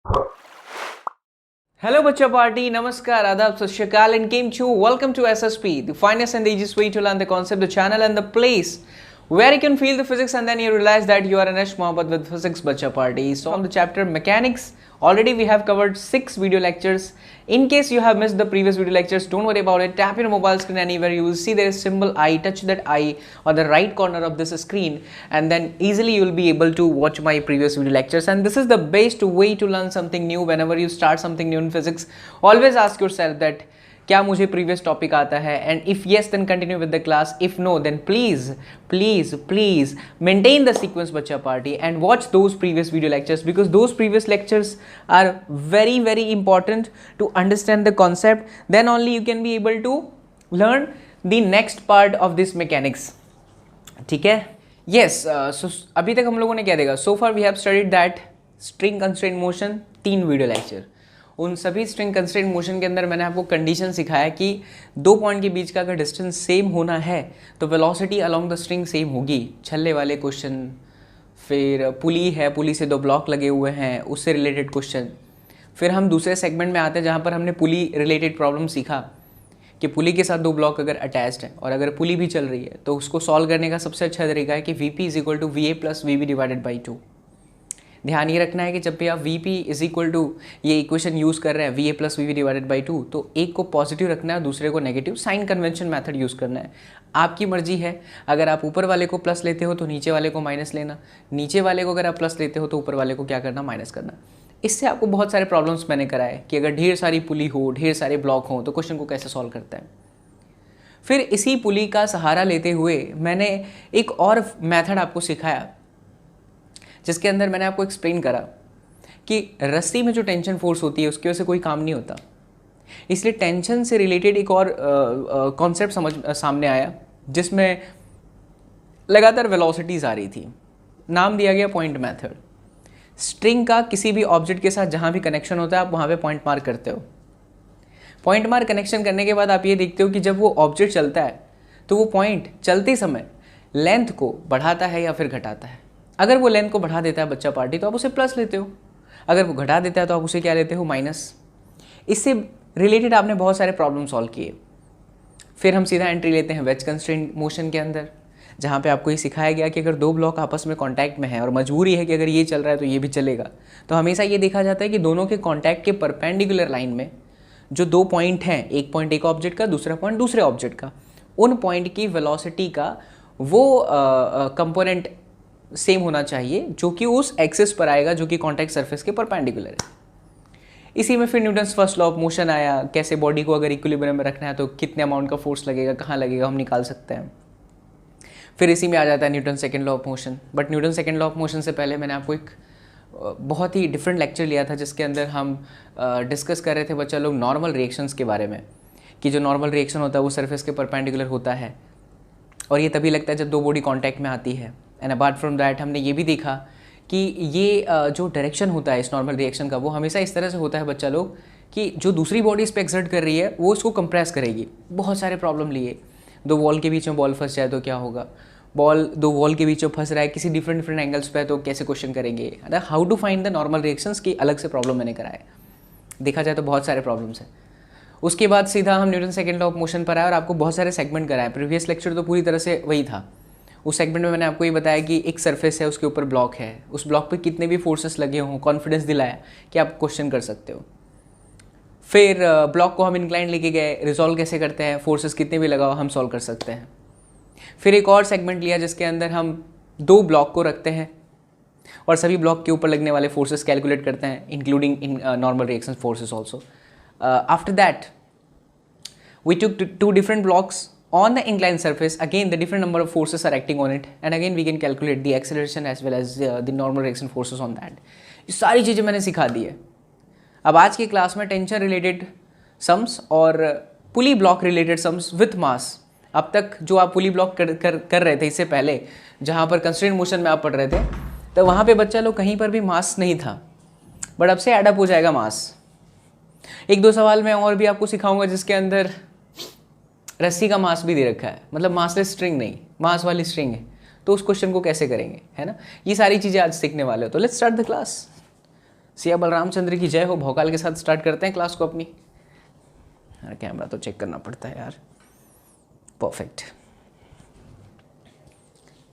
Hello, Bachcha Party. Namaskar, Adab, Sat Shri Akal, and Kim Chu. Welcome to SSP, the finest and the easiest way to learn the concept, the channel, and the place where you can feel the physics and then you realize that you are an Ash Mohammed with Physics Bachcha Party. So, on the chapter Mechanics, already we have covered 6 video lectures. In case you have missed the previous video lectures, don't worry about it. Tap your mobile screen anywhere. You will see there is symbol I. Touch that I on the right corner of this screen, and then easily you will be able to watch my previous video lectures. And this is the best way to learn something new. Whenever you start something new in physics, always ask yourself that क्या मुझे previous topic आता है, and if yes then continue with the class, if no then please please please maintain the sequence बच्चा party and watch those previous video lectures, because those previous lectures are very very important to understand the concept. Then only you can be able to learn the next part of this mechanics. ठीक है, yes. सो अभी तक हम लोगों ने क्या देखा? So far we have studied that string constraint motion, 3 video lecture. उन सभी स्ट्रिंग कंस्ट्रेंट मोशन के अंदर मैंने आपको कंडीशन सिखाया कि 2 पॉइंट के बीच का अगर डिस्टेंस सेम होना है तो velocity along the string same होगी. छल्ले वाले क्वेश्चन, फिर पुली है, पुली से 2 ब्लॉक लगे हुए हैं, उससे रिलेटेड क्वेश्चन. फिर हम दूसरे सेगमेंट में आते हैं जहाँ पर हमने पुली रिलेटेड प्रॉब्लम सीखा कि पुली के साथ 2 ब्लॉक अगर अटैच्ड है और अगर पुली भी चल रही है तो उसको सॉल्व करने का सबसे अच्छा तरीका है कि Vp is equal to VA plus VB divided by 2. ध्यान ये रखना है कि जब भी आप Vp इज इक्वल टू ये इक्वेशन यूज़ कर रहे हैं VA plus VB divided by 2, तो एक को पॉजिटिव रखना है, दूसरे को negative. Sign convention method use करना है. आपकी मर्जी है, अगर आप ऊपर वाले को प्लस लेते हो तो नीचे वाले को माइनस लेना, नीचे वाले को अगर आप प्लस लेते हो तो ऊपर वाले को क्या करना, माइनस करना. इससे आपको बहुत सारे प्रॉब्लम्स मैंने कराए कि अगर ढेर सारी पुली हो, ढेर सारे ब्लॉक हो तो क्वेश्चन को कैसे सॉल्व करता है. फिर इसी पुली का सहारा लेते हुए मैंने एक और मेथड आपको सिखाया जिसके अंदर मैंने आपको एक्सप्लेन करा कि रस्सी में जो टेंशन फोर्स होती है उसकी वजह से कोई काम नहीं होता. इसलिए टेंशन से रिलेटेड एक और कॉन्सेप्ट सामने आया जिसमें लगातार वेलोसिटीज आ रही थी. नाम दिया गया पॉइंट मेथड. स्ट्रिंग का किसी भी ऑब्जेक्ट के साथ जहाँ भी कनेक्शन होता है आप वहाँ पे पॉइंट मार्क करते हो. पॉइंट मार्क कनेक्शन करने के बाद आप ये देखते हो कि जब वो ऑब्जेक्ट चलता है तो वो पॉइंट चलते समय लेंथ को बढ़ाता है या फिर घटाता है. अगर वो लेंथ को बढ़ा देता है बच्चा पार्टी तो आप उसे प्लस लेते हो, अगर वो घटा देता है तो आप उसे क्या लेते हो, माइनस. इससे रिलेटेड आपने बहुत सारे प्रॉब्लम सॉल्व किए. फिर हम सीधा एंट्री लेते हैं वेज कंस्ट्रेंट मोशन के अंदर, जहाँ पे आपको ये सिखाया गया कि अगर 2 ब्लॉक आपस में कांटेक्ट में है और मजबूरी है कि अगर ये चल रहा है तो ये भी चलेगा, तो हमेशा ये देखा जाता है कि दोनों के कॉन्टैक्ट के परपेंडिकुलर लाइन में जो 2 पॉइंट हैं, एक पॉइंट एक ऑब्जेक्ट का, दूसरा पॉइंट दूसरे ऑब्जेक्ट का, उन पॉइंट की वेलोसिटी का वो कंपोनेंट सेम होना चाहिए जो कि उस एक्सिस पर आएगा जो कि कॉन्टैक्ट सरफेस के परपेंडिकुलर है. इसी में फिर Newton's first law of motion आया. कैसे बॉडी को अगर इक्विलिब्रियम में रखना है तो कितने अमाउंट का फोर्स लगेगा, कहाँ लगेगा, हम निकाल सकते हैं. फिर इसी में आ जाता है Newton second law of motion. But Newton second law of motion से पहले मैंने आपको एक बहुत ही डिफरेंट लेक्चर लिया था जिसके अंदर हम डिस्कस कर रहे थे बच्चा लोग नॉर्मल रिएक्शंस के बारे में, कि जो नॉर्मल रिएक्शन होता है वो सरफेस के परपेंडिकुलर होता है और ये तभी लगता है जब 2 बॉडी कॉन्टैक्ट में आती है. एंड अपार्ट फ्रॉम दैट हमने ये भी देखा कि ये जो डायरेक्शन होता है इस नॉर्मल रिएक्शन का वो हमेशा इस तरह से होता है बच्चा लोग कि जो दूसरी बॉडी इस पर एक्सर्ट कर रही है वो इसको कंप्रेस करेगी. बहुत सारे प्रॉब्लम लिए. 2 वॉल के बीच में बॉल फंस जाए तो क्या होगा, बॉल 2 वॉल के बीच में फंस रहा है किसी डिफरेंट एंगल्स पे तो कैसे क्वेश्चन करेंगे. How to find the normal reactions की अलग से प्रॉब्लम मैंने कराया. देखा जाए तो बहुत सारे प्रॉब्लम्स हैं. उसके बाद सीधा हम Newton second law of motion पर आए और आपको बहुत सारे सेगमेंट कराए. प्रीवियस लेक्चर तो पूरी तरह से वही था. उस सेगमेंट में मैंने आपको ये बताया कि एक सरफेस है, उसके ऊपर ब्लॉक है, उस ब्लॉक पे कितने भी फोर्सेस लगे हों, कॉन्फिडेंस दिलाया कि आप क्वेश्चन कर सकते हो. फिर ब्लॉक को हम इंक्लाइन लेके गए, रिजॉल्व कैसे करते हैं, फोर्सेस कितने भी लगाओ हम सॉल्व कर सकते हैं. फिर एक और सेगमेंट लिया जिसके अंदर हम 2 ब्लॉक को रखते हैं और सभी ब्लॉक के ऊपर लगने वाले फोर्सेस कैलकुलेट करते हैं, including in normal reaction forces also. After that we took 2 different blocks on the inclined surface. Again the different number of forces are acting on it and again we can calculate the acceleration as well as the normal reaction forces on that. ये सारी चीज़ें मैंने सिखा दी है. अब आज की class में टेंशन रिलेटेड सम्स और pulley block related sums with mass. अब तक जो आप पुली ब्लॉक कर रहे थे इससे पहले जहाँ पर कंस्ट्रेंट मोशन में आप पढ़ रहे थे तो वहाँ पे बच्चा लोग कहीं पर भी मास नहीं था, बट अब से एडअप हो जाएगा मास. 1-2 सवाल मैं और भी आपको सिखाऊंगा जिसके अंदर रस्सी का मास भी दे रखा है, मतलब मासलेस स्ट्रिंग नहीं, मास वाली स्ट्रिंग है, तो उस क्वेश्चन को कैसे करेंगे, है ना. ये सारी चीज़ें आज सीखने वाले हो. तो let's start the class. Siya Balramchandra की जय हो। भौकाल के साथ स्टार्ट करते हैं क्लास को अपनी। यार कैमरा तो चेक करना पड़ता है यार। परफेक्ट।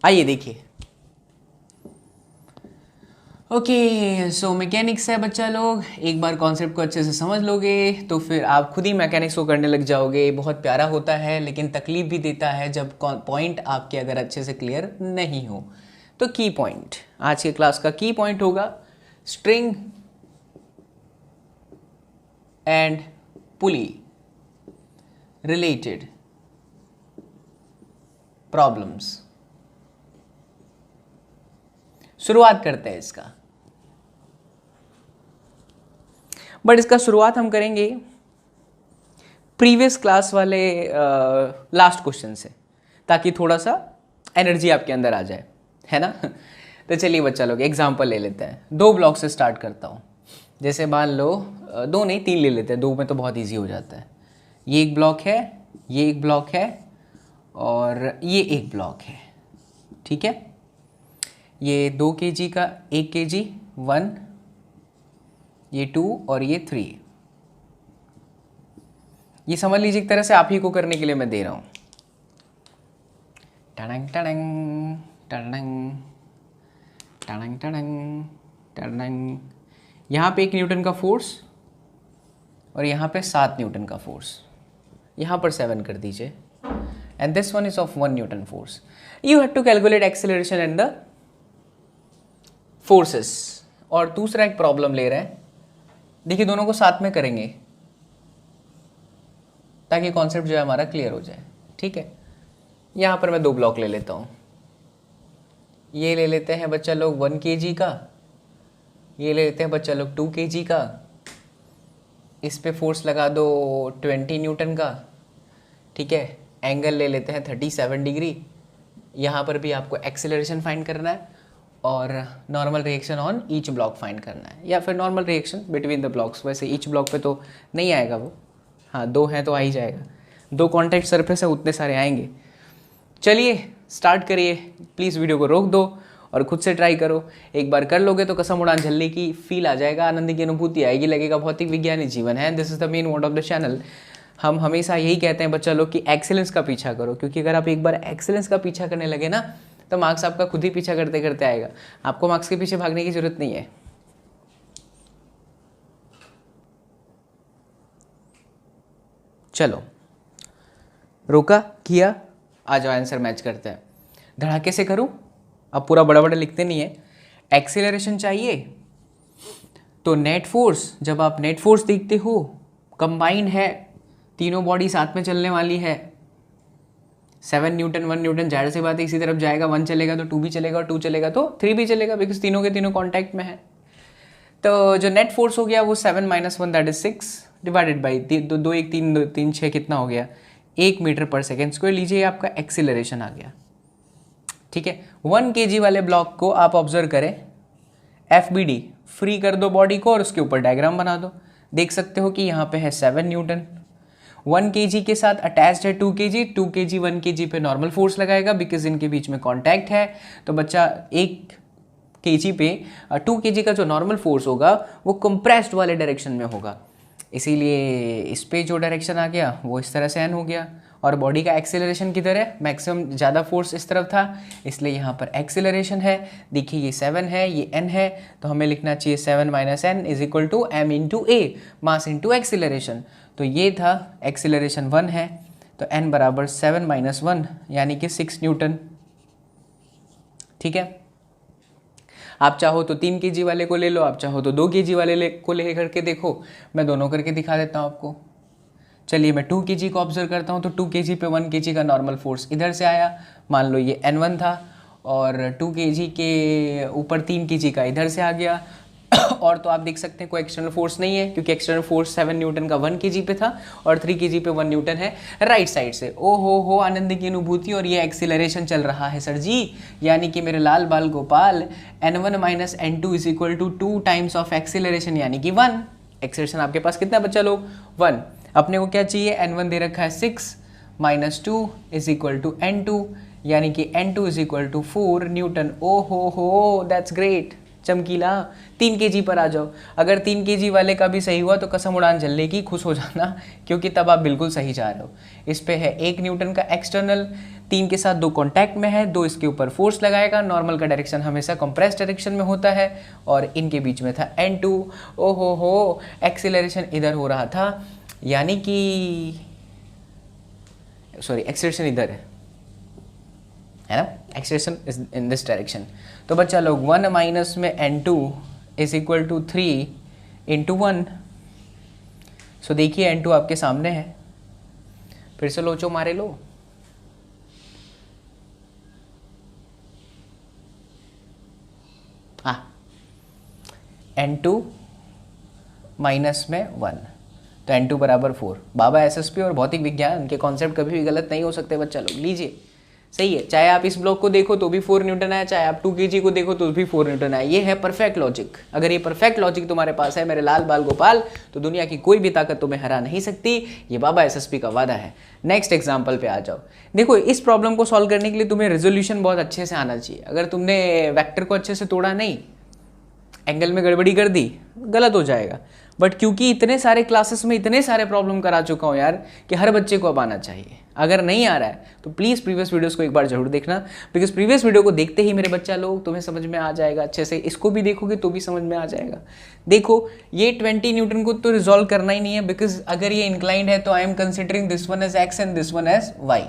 आइए देखिए। ओके सो मैकेनिक्स है बच्चा लोग। एक बार कॉन्सेप्ट को अच्छे से समझ लोगे तो फिर आप खुद ही मैकेनिक्स को करने लग जाओगे। बहुत प्यारा होता है लेकिन तकलीफ भी देता है जब पॉइंट आपके अगर अच्छे से क्लियर नहीं हो। तो की पॉइंट, आज के क्लास का की पॉइंट होगा string and pulley related problems. शुरुआत करते हैं इसका, बट इसका शुरुआत हम करेंगे प्रीवियस क्लास वाले लास्ट क्वेश्चन से, ताकि थोड़ा सा एनर्जी आपके अंदर आ जाए, है ना। तो चलिए बच्चा लोग एग्जांपल ले लेते हैं। 2 ब्लॉक से स्टार्ट करता हूँ। जैसे मान लो 2 नहीं 3 ले लेते हैं, 2 में तो बहुत इजी हो जाता है। ये एक ब्लॉक है, ये एक ब्लॉक है और ये एक ब्लॉक है, ठीक है। ये 2 kg का 1 kg 1, ये 2 और ये 3। ये समझ लीजिए एक तरह से आप ही को करने के लिए मैं दे रहा हूँ। टडंग टडंग टडंग टडंग टडंग टडंग। यहाँ पे 1 न्यूटन का फोर्स और यहाँ पे 7 न्यूटन का फोर्स। यहाँ पर 7 कर दीजिए। And this one is of 1 newton force. You have to calculate acceleration and the forces. और दूसरा एक प्रॉब्लम ले रहे हैं। देखिए दोनों को साथ में करेंगे ताकि कॉन्सेप्ट जो है हमारा क्लियर हो जाए, ठीक है। यहाँ पर मैं 2 ब्लॉक ले लेता हूँ। ये ले लेते हैं बच्चा लोग 1 kg का, ये ले लेते हैं बच्चा लोग 2 kg का। इस पे फोर्स लगा दो 20 न्यूटन का, ठीक है। एंगल ले लेते हैं 37 डिग्री। यहाँ पर भी आपको एक्सेलरेशन फाइंड करना है और normal reaction on each block find करना है, या फिर normal reaction between the blocks. वैसे ईच ब्लॉक पे तो नहीं आएगा वो, हाँ 2 हैं तो आ ही जाएगा। 2 कॉन्टैक्ट सरफेस है, उतने सारे आएंगे। चलिए स्टार्ट करिए। प्लीज़ वीडियो को रोक दो और खुद से ट्राई करो। एक बार कर लोगे तो कसम उड़ान झल्ले की फील आ जाएगा, आनंद की अनुभूति आएगी, लगेगा भौतिक विज्ञानी जीवन है। This is the main mode of the channel. हम हमेशा यही कहते हैं बच्चा लोग कि एक्सेलेंस का पीछा करो, क्योंकि अगर आप एक बार एक्सेलेंस का पीछा करने लगे ना तो मार्क्स आपका खुद ही पीछा करते करते आएगा। आपको मार्क्स के पीछे भागने की जरूरत नहीं है। चलो रोका किया, आ जाओ आंसर मैच करते हैं। धड़ाके से करूं, अब पूरा बड़ा बड़ा लिखते नहीं है। एक्सेलरेशन चाहिए तो नेट फोर्स, जब आप नेट फोर्स देखते हो कंबाइंड है, तीनों बॉडी साथ में चलने वाली है। 7 न्यूटन 1 न्यूटन, जाहिर सी बात है इसी तरफ जाएगा। 1 चलेगा तो 2 भी चलेगा और 2 चलेगा तो 3 भी चलेगा, बिकॉज तीनों के तीनों कॉन्टैक्ट में है। तो जो नेट फोर्स हो गया वो 7 - 1 दैट इज 6 डिवाइडेड बाई 2 1 3 2 3 6 कितना हो गया 1 मीटर पर सेकेंड स्क्वायर। लीजिए आपका एक्सीलरेशन आ गया, ठीक है। 1 kg वाले ब्लॉक को आप ऑब्जर्व करें, FBD फ्री कर दो बॉडी को और उसके ऊपर डायग्राम बना दो। देख सकते हो कि यहाँ पे है 7 न्यूटन, 1 kg के साथ अटैच्ड है 2 kg, 2 kg 1 kg पे नॉर्मल फोर्स लगाएगा बिकॉज इनके बीच में कॉन्टैक्ट है। तो बच्चा 1 kg पे 2 kg का जो नॉर्मल फोर्स होगा वो कंप्रेस्ड वाले डायरेक्शन में होगा, इसीलिए इस पे जो डायरेक्शन आ गया वो इस तरह से एन हो गया। और बॉडी का एक्सेलरेशन किधर है, मैक्सिमम ज़्यादा फोर्स इस तरफ था, इसलिए यहाँ पर एक्सेलरेशन है। देखिए ये 7 है, ये n है, तो हमें लिखना चाहिए 7 - n is equal to m into A, mass into acceleration. तो ये था एक्सेलरेशन 1 है, तो n बराबर 7 - 1 यानी कि 6 न्यूटन, ठीक है। आप चाहो तो 3 kg वाले को ले लो, आप चाहो तो 2 kg वाले को ले करके देखो। मैं दोनों करके दिखा देता हूँ आपको। चलिए मैं 2 kg को ऑब्जर्व करता हूँ, तो 2 kg पे 1 kg का नॉर्मल फोर्स इधर से आया। मान लो ये n1 था और 2 kg के ऊपर 3 kg का इधर से आ गया। और तो आप देख सकते हैं कोई एक्सटर्नल फोर्स नहीं है, क्योंकि एक्सटर्नल फोर्स 7 न्यूटन का 1 kg पे था और 3 kg पे 1 न्यूटन है राइट साइड से। ओ हो आनंद की अनुभूति, और ये एक्सीलरेशन चल रहा है सर जी, यानी कि मेरे लाल बाल गोपाल n1 - n2 is equal to 2 times of acceleration यानी कि 1। एक्सीलरेशन आपके पास कितना बच्चा लोग 1। अपने को क्या चाहिए, n1 दे रखा है 6 - 2 इज इक्वल टू n2 यानी कि n2 is equal to 4 newton. ओ हो दैट्स ग्रेट। चमकीला 3 kg पर आ जाओ। अगर 3 kg वाले का भी सही हुआ तो कसम उड़ान झल्ले की, खुश हो जाना, क्योंकि तब आप बिल्कुल सही जा रहे हो। इस पे है 1 न्यूटन का एक्सटर्नल, 3 के साथ 2 कॉन्टैक्ट में है, 2 इसके ऊपर फोर्स लगाएगा। नॉर्मल का डायरेक्शन हमेशा कंप्रेस डायरेक्शन में होता है और इनके बीच में था N2। ओहो हो, एक्सीलरेशन इधर हो रहा था, यानी कि सॉरी एक्सीलरेशन इधर है ना, acceleration is in this direction. तो बच्चा लोग 1 माइनस में N2 is equal to 3 into 1। So देखिए N2 आपके सामने है, फिर से लोचो मारे लो। हाँ, N2 माइनस में 1, तो N2 बराबर 4। बाबा एसएसपी और भौतिक विज्ञान, उनके कॉन्सेप्ट कभी भी गलत नहीं हो सकते बच्चा लोग। लीजिए, सही है, चाहे आप इस ब्लॉक को देखो तो भी 4 न्यूटन आया, चाहे आप 2 kg को देखो तो भी 4 न्यूटन आया। ये है परफेक्ट लॉजिक। अगर ये परफेक्ट लॉजिक तुम्हारे पास है मेरे लाल बाल गोपाल, तो दुनिया की कोई भी ताकत तुम्हें हरा नहीं सकती। ये बाबा एसएसपी का वादा है। नेक्स्ट एग्जाम्पल पे आ जाओ। देखो, इस प्रॉब्लम को सॉल्व करने के लिए तुम्हें रेजोल्यूशन बहुत अच्छे से आना चाहिए। अगर तुमने वेक्टर को अच्छे से तोड़ा नहीं, एंगल में गड़बड़ी कर दी, गलत हो जाएगा। बट क्योंकि इतने सारे क्लासेस में इतने सारे प्रॉब्लम करा चुका हूँ यार, कि हर बच्चे को अब आना चाहिए। अगर नहीं आ रहा है तो प्लीज़ प्रीवियस वीडियोस को एक बार जरूर देखना, बिकॉज प्रीवियस वीडियो को देखते ही मेरे बच्चा लोग तुम्हें समझ में आ जाएगा अच्छे से। इसको भी देखोगे तो भी समझ में आ जाएगा। देखो, ये 20 न्यूटन को तो रिजॉल्व करना ही नहीं है, बिकॉज अगर ये इंक्लाइंड है तो I am considering this one as X and this one as Y.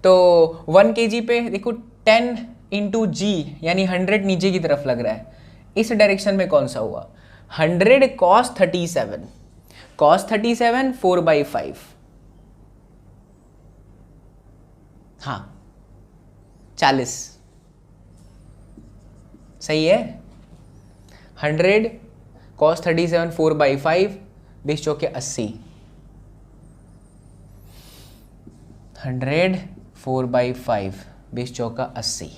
तो 1 kg पे देखो 10 इंटू जी यानी 100 नीचे की तरफ लग रहा है। इस डायरेक्शन में कौन सा हुआ? 100 cos 37, cos 37 4/5। हाँ, 40 सही है। 100 cos 37 4/5, 20 चौके 80। 100 4/5, 20 चौका 80।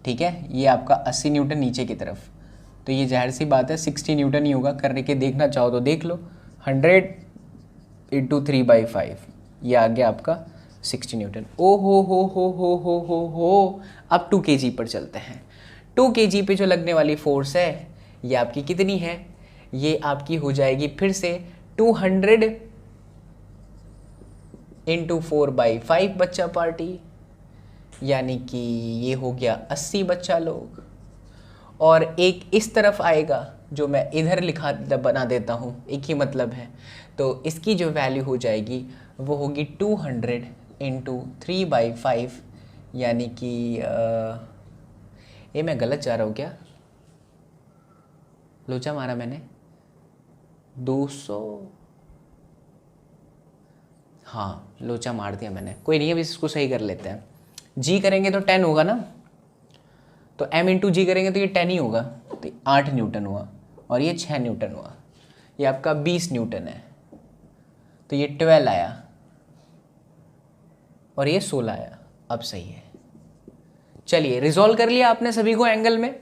ठीक है, ये आपका 80 न्यूटन नीचे की तरफ। तो ये जाहिर सी बात है 60 न्यूटन ही होगा। करने के देखना चाहो तो देख लो। 100 इंटू 3/5, ये आ गया आपका 60 न्यूटन। ओ हो। अब 2 kg पर चलते हैं। 2 kg पे जो लगने वाली फोर्स है ये आपकी कितनी है? ये आपकी हो जाएगी फिर से 200 इंटू 4/5 बच्चा पार्टी, यानी कि ये हो गया 80 बच्चा लोग। और एक इस तरफ आएगा जो मैं इधर लिखा बना देता हूँ, एक ही मतलब है। तो इसकी जो वैल्यू हो जाएगी वो होगी 200 इंटू 3/5, यानी कि ये मैं गलत जा रहा हूँ क्या? लोचा मारा मैंने 200। हाँ, लोचा मार दिया मैंने, कोई नहीं, अब इसको सही कर लेते हैं। जी करेंगे तो 10 होगा ना, तो m इंटू जी करेंगे तो ये 10 ही होगा। तो 8 न्यूटन हुआ और ये 6 न्यूटन हुआ। ये आपका 20 न्यूटन है, तो ये 12 आया और ये 16 आया। अब सही है। चलिए, रिजॉल्व कर लिया आपने सभी को एंगल में।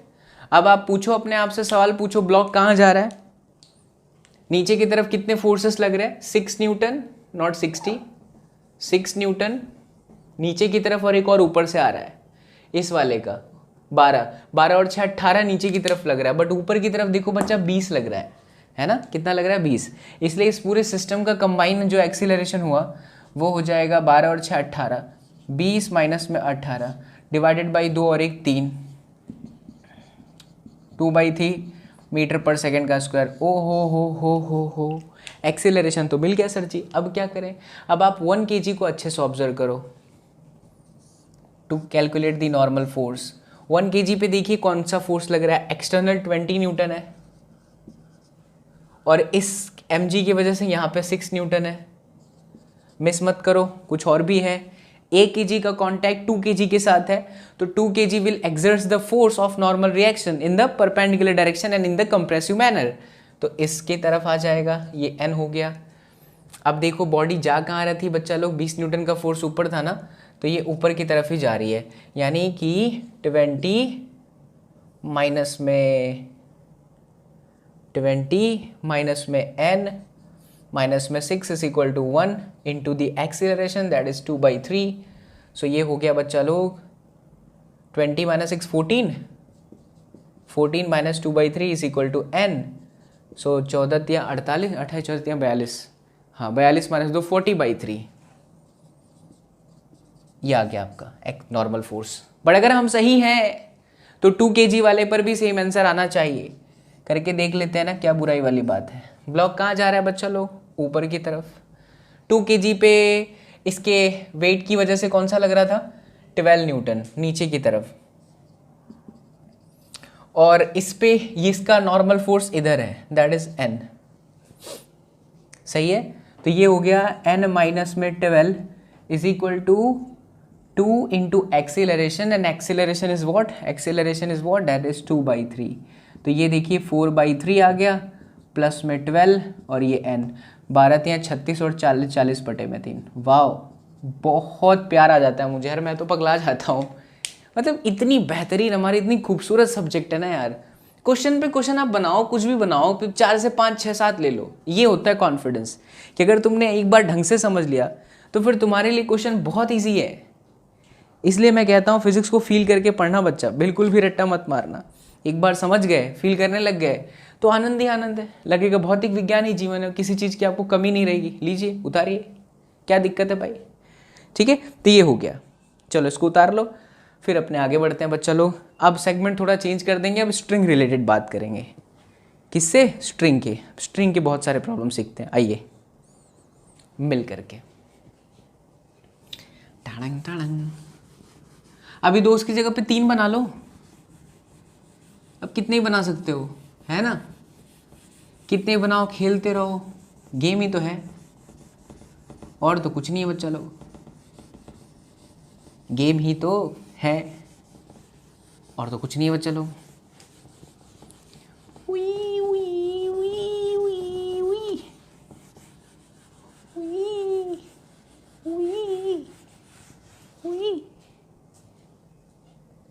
अब आप पूछो अपने आप से सवाल, पूछो ब्लॉक कहाँ जा रहा है? नीचे की तरफ कितने फोर्सेस लग रहे हैं? 6 न्यूटन, नॉट 60, 6 न्यूटन नीचे की तरफ, और एक और ऊपर से आ रहा है इस वाले का 12 और 6 18 नीचे की तरफ लग रहा है। बट ऊपर की तरफ देखो बच्चा 20 लग रहा है ना? कितना लग रहा है? 20। इसलिए इस पूरे सिस्टम का कंबाइन जो एक्सीलरेशन हुआ वो हो जाएगा 12 और 6 18, 20 माइनस में 18 डिवाइडेड बाई 2 और 1 3, 2/3 मीटर पर सेकेंड का स्क्वायर। ओ हो एक्सीलरेशन तो मिल गया सर जी। अब क्या करें? अब आप 1 kg को अच्छे से ऑब्जर्व करो to calculate the normal force. 1 kg पे देखिए कौन सा फोर्स लग रहा है? एक्सटर्नल 20 न्यूटन है और इस mg की वजह से यहाँ पे 6 न्यूटन है। मिस मत करो, कुछ और भी है। 1 kg का कॉन्टैक्ट 2 kg के साथ है, तो 2 kg will exert the force of normal reaction in the perpendicular direction and in the compressive manner. तो इसके तरफ आ जाएगा, ये n हो गया। अब देखो बॉडी जा कहाँ रही थी बच्चा लोग? 20 न्यूटन का फोर्स ऊपर था ना, तो ये ऊपर की तरफ ही जा रही है, यानी कि 20 माइनस में n माइनस में 6 is equal to 1 into the acceleration that is 2/3। So ये हो गया बच्चा लोग 20 minus 6 14, 14 minus 2/3 is equal to n। So 14 या 48, 28 14 या 42, हाँ 42 माइनस 2 40/3, ये आ गया आपका एक नॉर्मल फोर्स। बट अगर हम सही हैं तो 2 kg वाले पर भी सेम आंसर आना चाहिए। करके देख लेते हैं ना, क्या बुराई वाली बात है। ब्लॉक कहाँ जा रहा है बच्चा लोग? ऊपर की तरफ। 2 kg पे इसके वेट की वजह से कौन सा लग रहा था? 12 न्यूटन नीचे की तरफ, और इस पे ये इसका नॉर्मल फोर्स इधर है, दैट इज n। सही है, तो ये हो गया n माइनस में 12 is equal to 2 into acceleration, and acceleration is what? Acceleration is what? That is 2/3। तो ये देखिए 4/3 आ गया, प्लस में 12 और ये n, 12 3 36 और 40 40/3। वाह, बहुत प्यार आ जाता है मुझे यार, मैं तो पगला जाता हूँ। मतलब इतनी बेहतरीन हमारी इतनी खूबसूरत सब्जेक्ट है ना यार। क्वेश्चन पे क्वेश्चन आप बनाओ, कुछ भी बनाओ, फिर 4 से 5 6 7 ले लो। ये होता है कॉन्फिडेंस कि अगर तुमने एक बार ढंग से समझ लिया तो फिर तुम्हारे लिए क्वेश्चन बहुत ईजी है। इसलिए मैं कहता हूँ फिजिक्स को फील करके पढ़ना बच्चा, बिल्कुल भी रट्टा मत मारना। एक बार समझ गए, फील करने लग गए तो आनंद ही आनंद है। लगेगा भौतिक विज्ञान ही जीवन है, किसी चीज़ की आपको कमी नहीं रहेगी। लीजिए उतारिए, क्या दिक्कत है भाई? ठीक है, तो ये हो गया। चलो इसको उतार लो, फिर अपने आगे बढ़ते हैं बच्चा लोग। अब सेगमेंट थोड़ा चेंज कर देंगे, अब स्ट्रिंग रिलेटेड बात करेंगे। किससे? स्ट्रिंग के। स्ट्रिंग के बहुत सारे प्रॉब्लम सीखते हैं, आइए मिल करके। टाड़ंग टाड़ंग। अभी 2 की जगह पे 3 बना लो। अब कितने ही बना सकते हो, है ना? कितने बनाओ, खेलते रहो, गेम ही तो है, और तो कुछ नहीं है बच्चा लोग। गेम ही तो है, और तो कुछ नहीं है बच्चा लोग।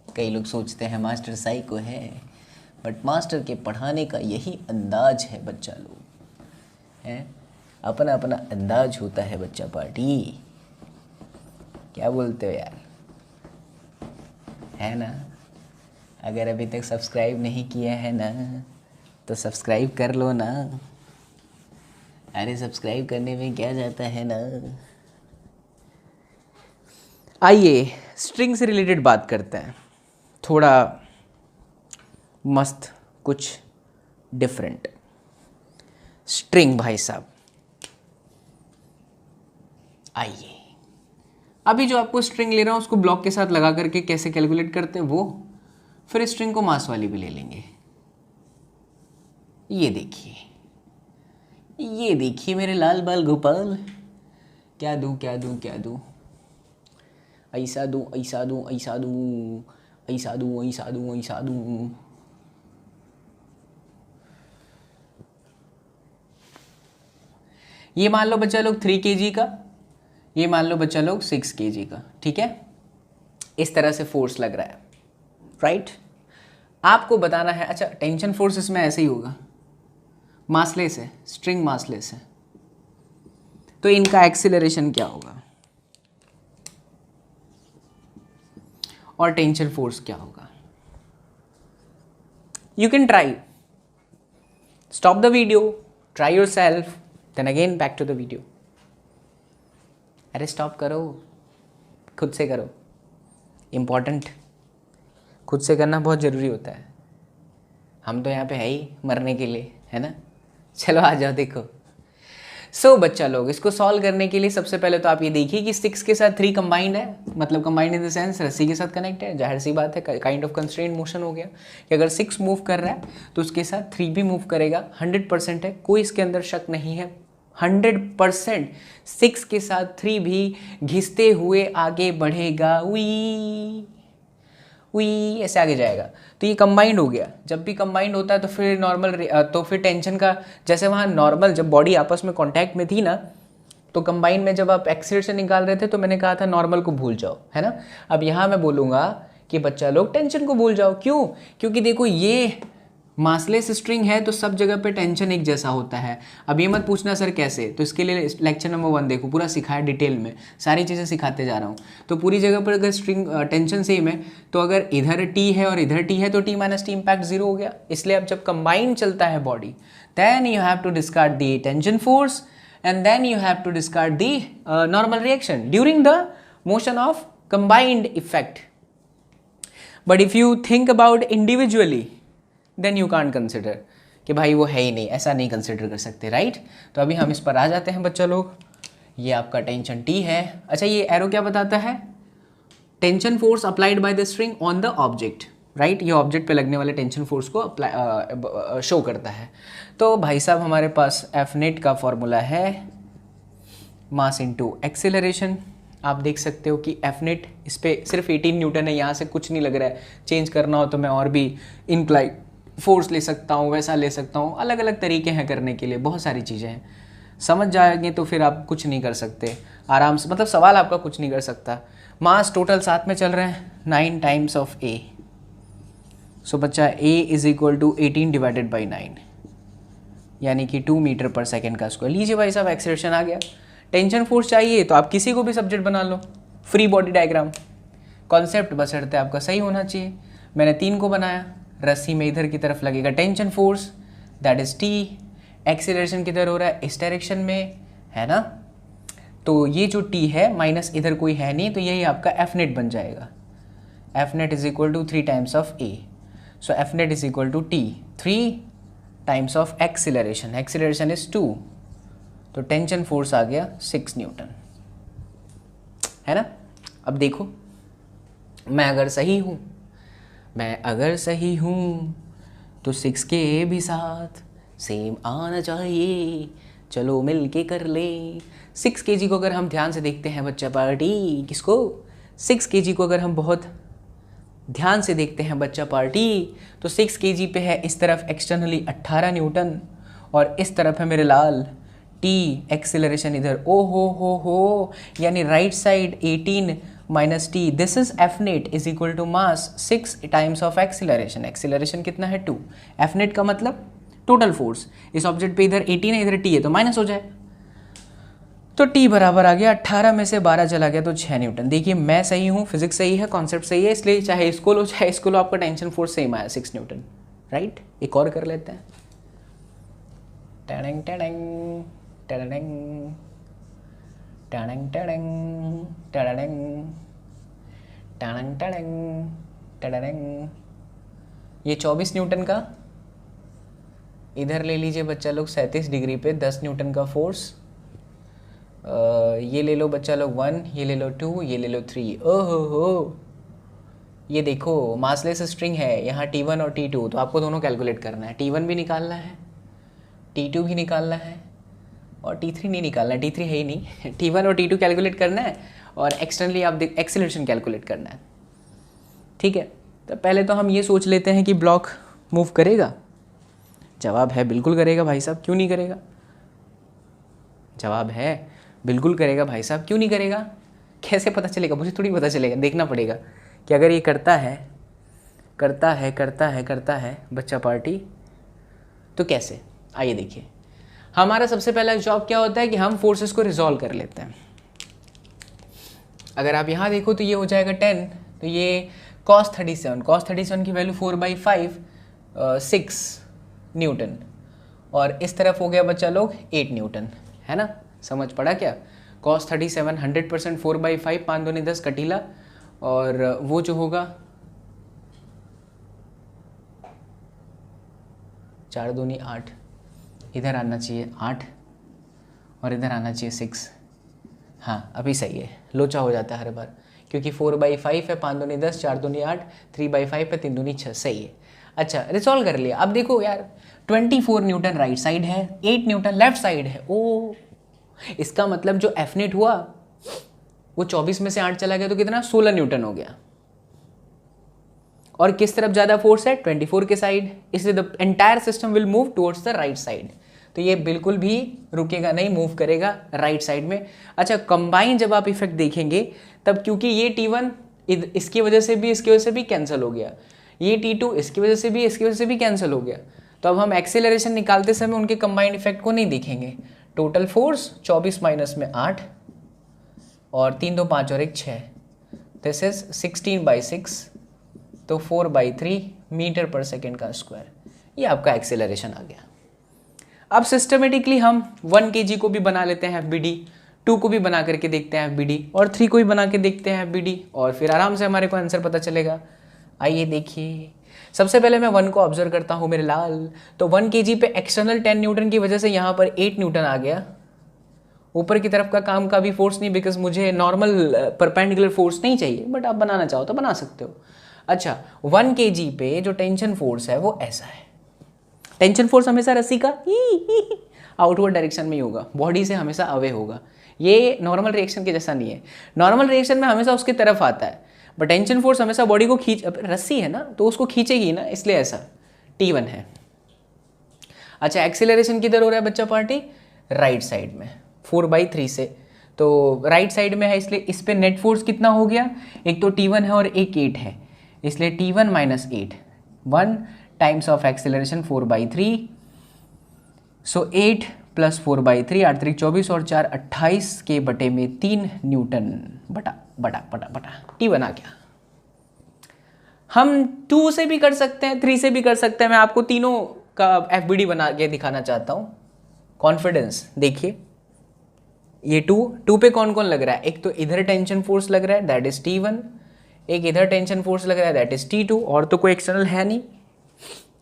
कई लोग सोचते हैं मास्टर साइको है, बट मास्टर के पढ़ाने का यही अंदाज है बच्चा लोग, है अपना अपना अंदाज होता है बच्चा पार्टी। क्या बोलते हो यार, है ना? अगर अभी तक सब्सक्राइब नहीं किया है ना तो सब्सक्राइब कर लो ना। अरे सब्सक्राइब करने में क्या जाता है ना। आइए स्ट्रिंग से रिलेटेड बात करते हैं, थोड़ा मस्त, कुछ डिफरेंट। स्ट्रिंग भाई साहब, आइए अभी जो आपको स्ट्रिंग ले रहा हूं उसको ब्लॉक के साथ लगा करके कैसे कैलकुलेट करते हैं वो, फिर स्ट्रिंग को मास वाली भी ले लेंगे। ये देखिए, ये देखिए मेरे लाल बाल गोपाल, क्या दूं क्या दूं क्या दूं, ऐसा दूं ऐसा दूं ऐसा दूं ऐसा दूं ऐसा दूं ऐसा दूं। ये मान लो बच्चा लोग 3 kg का, ये मान लो बच्चा लोग 6 kg का, ठीक है? इस तरह से फोर्स लग रहा है, राइट? आपको बताना है, अच्छा टेंशन फोर्स इसमें ऐसे ही होगा, मासलेस है, स्ट्रिंग मासलेस है, तो इनका एक्सीलरेशन क्या होगा और टेंशन फोर्स क्या होगा? You can try, stop the video, try your self, then again back to the video. अरे स्टॉप करो, खुद से करो, इम्पॉर्टेंट, खुद से करना बहुत ज़रूरी होता है। हम तो यहाँ पे है ही मरने के लिए, है ना? चलो आ जाओ देखो। सो बच्चा लोग, इसको सॉल्व करने के लिए सबसे पहले तो आप ये देखिए कि 6 के साथ 3 कंबाइंड है, मतलब कंबाइंड इन द सेंस रस्सी के साथ कनेक्ट है। जाहिर सी बात है, काइंड ऑफ कंस्ट्रेंट मोशन हो गया कि अगर 6 मूव कर रहा है तो उसके साथ 3 भी मूव करेगा। 100% है, कोई इसके अंदर शक नहीं है। 100% 6 के साथ 3 भी घिसते हुए आगे बढ़ेगा, वी वी ऐसे आगे जाएगा। तो ये कंबाइंड हो गया। जब भी कंबाइंड होता है तो फिर नॉर्मल, तो फिर टेंशन का, जैसे वहाँ नॉर्मल जब बॉडी आपस में कांटेक्ट में थी ना, तो कंबाइंड में जब आप एक्सीलरेशन निकाल रहे थे तो मैंने कहा था नॉर्मल को भूल जाओ, है ना? अब यहाँ मैं बोलूँगा कि बच्चा लोग टेंशन को भूल जाओ। क्यों? क्योंकि देखो ये मासलेस स्ट्रिंग है तो सब जगह पे टेंशन एक जैसा होता है। अब ये मत पूछना सर कैसे, तो इसके लिए लेक्चर नंबर 1 देखो, पूरा सिखाया डिटेल में, सारी चीज़ें सिखाते जा रहा हूँ। तो पूरी जगह पर अगर स्ट्रिंग टेंशन सेम है तो अगर इधर टी है और इधर टी है तो T minus T impact zero हो गया। इसलिए अब जब कंबाइन चलता है body, then you have to discard the tension force and then you have to discard the normal reaction during the motion of combined effect. But if you think about individually then you can't consider कि भाई वो है ही नहीं, ऐसा नहीं consider कर सकते, right. तो अभी हम इस पर आ जाते हैं बच्चा लोग। ये आपका टेंशन टी है। अच्छा, ये एरो क्या बताता है? Tension force applied by the string on the object, right. ये ऑब्जेक्ट पे लगने वाले टेंशन फोर्स को अप्लाई शो करता है। तो भाई साहब हमारे पास एफ नेट का फॉर्मूला है मास इनटू एक्सेलरेशन। आप देख सकते हो कि एफ नेट इस पर सिर्फ 18 न्यूटन है, यहाँ से कुछ नहीं लग रहा है। चेंज करना हो तो मैं और भी इंक्लाइन फोर्स ले सकता हूँ, वैसा ले सकता हूँ, अलग अलग तरीके हैं करने के लिए, बहुत सारी चीज़ें हैं। समझ जाएंगे तो फिर आप कुछ नहीं कर सकते आराम से, मतलब सवाल आपका कुछ नहीं कर सकता। मास टोटल साथ में चल रहे हैं 9 टाइम्स ऑफ ए। सो बच्चा A is equal to 18 divided by 9 यानी कि 2 मीटर पर सेकेंड का स्क्वायर। लीजिए भाई साहब एक्सेलरेशन आ गया। टेंशन फोर्स चाहिए तो आप किसी को भी सब्जेक्ट बना लो, फ्री बॉडी डायग्राम। कॉन्सेप्ट बशर्ते आपका सही होना चाहिए। मैंने 3 को बनाया। रस्सी में इधर की तरफ लगेगा tension force, that is T. Acceleration किधर हो रहा है? इस डायरेक्शन में, है ना। तो ये जो टी है माइनस इधर कोई है नहीं, तो यही आपका एफ नेट बन जाएगा। F net is equal to 3 times of A. So F net is equal to T 3 times of acceleration. Acceleration is 2, तो टेंशन फोर्स आ गया 6 न्यूटन, है ना। अब देखो, मैं अगर सही हूँ तो 6 के भी साथ सेम आना चाहिए। चलो मिल के कर ले। 6 kg को अगर हम ध्यान से देखते हैं बच्चा पार्टी, किसको? 6 kg को अगर हम बहुत ध्यान से देखते हैं बच्चा पार्टी, तो 6 kg पे है इस तरफ एक्सटर्नली 18 न्यूटन और इस तरफ है मेरे लाल टी। एक्सेलरेशन इधर ओ हो, यानी right side 18 minus T. This is F net is equal to mass 6 times of acceleration. Acceleration कितना है? 2। एफ नेट का मतलब टोटल फोर्स। इस ऑब्जेक्ट पे इधर 18 है, इधर टी है, तो माइनस हो जाए। तो टी बराबर आ गया 18 में से 12 चला गया तो 6 न्यूटन। देखिए मैं सही हूँ, फिजिक्स सही है, कॉन्सेप्ट सही है, इसलिए चाहे इसको लो चाहे इसको लो, आपका टेंशन फोर्स सेम आया 6 न्यूटन, राइट। एक और कर लेते हैं। टैडंग टैडंग टैडंग टैडंग टैडंग टैडंग टैडंग टैडंग टैडंग। ये 24 न्यूटन का, इधर ले लीजिए बच्चा लोग 37 डिग्री पे 10 न्यूटन का फोर्स। ये ले लो बच्चा लोग 1, ये ले लो 2, ये ले लो 3। ओहो हो, ये देखो मासलेस स्ट्रिंग है, यहाँ T1 और T2, तो आपको दोनों कैलकुलेट करना है। T1 भी निकालना है, T2 भी निकालना है और T3 नहीं निकालना है, T3 है ही नहीं। T1 और T2 कैलकुलेट करना है और एक्सटर्नली आप एक्सेलरेशन कैलकुलेट करना है, ठीक है। तो पहले तो हम ये सोच लेते हैं कि ब्लॉक मूव करेगा। जवाब है बिल्कुल करेगा भाई साहब, क्यों नहीं करेगा? जवाब है बिल्कुल करेगा भाई साहब, क्यों नहीं करेगा? कैसे पता चलेगा? मुझे थोड़ी पता चलेगा, देखना पड़ेगा कि अगर ये करता है बच्चा पार्टी तो कैसे। आइए देखिए, हमारा सबसे पहला जॉब क्या होता है कि हम फोर्सेस को रिजॉल्व कर लेते हैं। अगर आप यहाँ देखो तो ये हो जाएगा 10, तो ये cos 37 की वैल्यू 4/5 6 न्यूटन, और इस तरफ हो गया बच्चा लोग 8 न्यूटन, है ना। समझ पड़ा क्या? cos 37 100% 4/5, 5 दूनी 10 कटीला, और वो जो होगा 4 दूनी 8, इधर आना चाहिए 8 और इधर आना चाहिए 6। हाँ अभी सही है, लोचा हो जाता है हर बार, क्योंकि 4/5 है, 5 दूनी 10, 4 दूनी 8, 3/5 है, 3 दूनी 6, सही है। अच्छा रिजॉल्व कर लिया। अब देखो यार 24 न्यूटन राइट साइड है, 8 न्यूटन लेफ्ट साइड है। ओ, इसका मतलब जो एफ नेट हुआ वो 24 में से 8 चला गया तो कितना? 16 न्यूटन हो गया। और किस तरफ ज़्यादा फोर्स है? 24 के साइड, इसलिए the entire system will move towards the right side. तो ये बिल्कुल भी रुकेगा नहीं, मूव करेगा राइट साइड में। अच्छा कंबाइन जब आप इफेक्ट देखेंगे तब, क्योंकि ये T1 इसकी वजह से भी इसकी वजह से भी कैंसिल हो गया, ये T2 इसकी वजह से भी, इसकी वजह से भी कैंसिल हो गया। तो अब हम एक्सेलरेशन निकालते समय उनके कंबाइंड इफेक्ट को नहीं देखेंगे। टोटल फोर्स 24 माइनस में 8 और 3 2 5 और 1 6, दिस इज 16/6, तो 4/3 मीटर पर सेकेंड का स्क्वायर, ये आपका एक्सेलरेशन आ गया। अब सिस्टमेटिकली हम 1 kg को भी बना लेते हैं FBD, 2 को भी बना करके देखते हैं FBD और 3 को भी बना के देखते हैं FBD और फिर आराम से हमारे को आंसर पता चलेगा। आइए देखिए, सबसे पहले मैं 1 को ऑब्जर्व करता हूँ मेरे लाल। तो 1 kg पे एक्सटर्नल 10 न्यूटन की वजह से यहाँ पर 8 न्यूटन आ गया। ऊपर की तरफ का काम का भी फोर्स नहीं, बिकॉज मुझे नॉर्मल परपेंडिकुलर फोर्स नहीं चाहिए, बट आप बनाना चाहो तो बना सकते हो। अच्छा, 1 kg पे जो टेंशन फोर्स है वो ऐसा है। टेंशन फोर्स हमेशा रस्सी का आउटवर्ड डायरेक्शन में ही होगा, बॉडी से हमेशा अवे होगा। ये नॉर्मल रिएक्शन के जैसा नहीं है। नॉर्मल रिएक्शन में हमेशा उसकी तरफ आता है, बट टेंशन फोर्स हमेशा बॉडी को खींच, रस्सी है ना तो उसको खींचेगी ना, इसलिए ऐसा T1 है। अच्छा, एक्सीलरेशन किधर हो रहा है बच्चा पार्टी? राइट साइड में 4/3 से, तो राइट साइड में है इसलिए इस पे नेट फोर्स कितना हो गया? एक तो T1 है और एक 8 है, इसलिए T1 minus 8, 1 times of acceleration 4/3, so 8 plus 4/3, 8 3 24 और 4 28 के बटे में 3 न्यूटन बटा बटा बटा बटा T1 आ गया। हम 2 से भी कर सकते हैं, 3 से भी कर सकते हैं, मैं आपको तीनों का FBD बना के दिखाना चाहता हूँ। कॉन्फिडेंस देखिए, ये 2 पे कौन कौन लग रहा है? एक तो इधर टेंशन फोर्स लग रहा है, दैट इज T1, एक इधर टेंशन फोर्स लग रहा है, दैट इज T2, और तो कोई एक्सटर्नल है नहीं,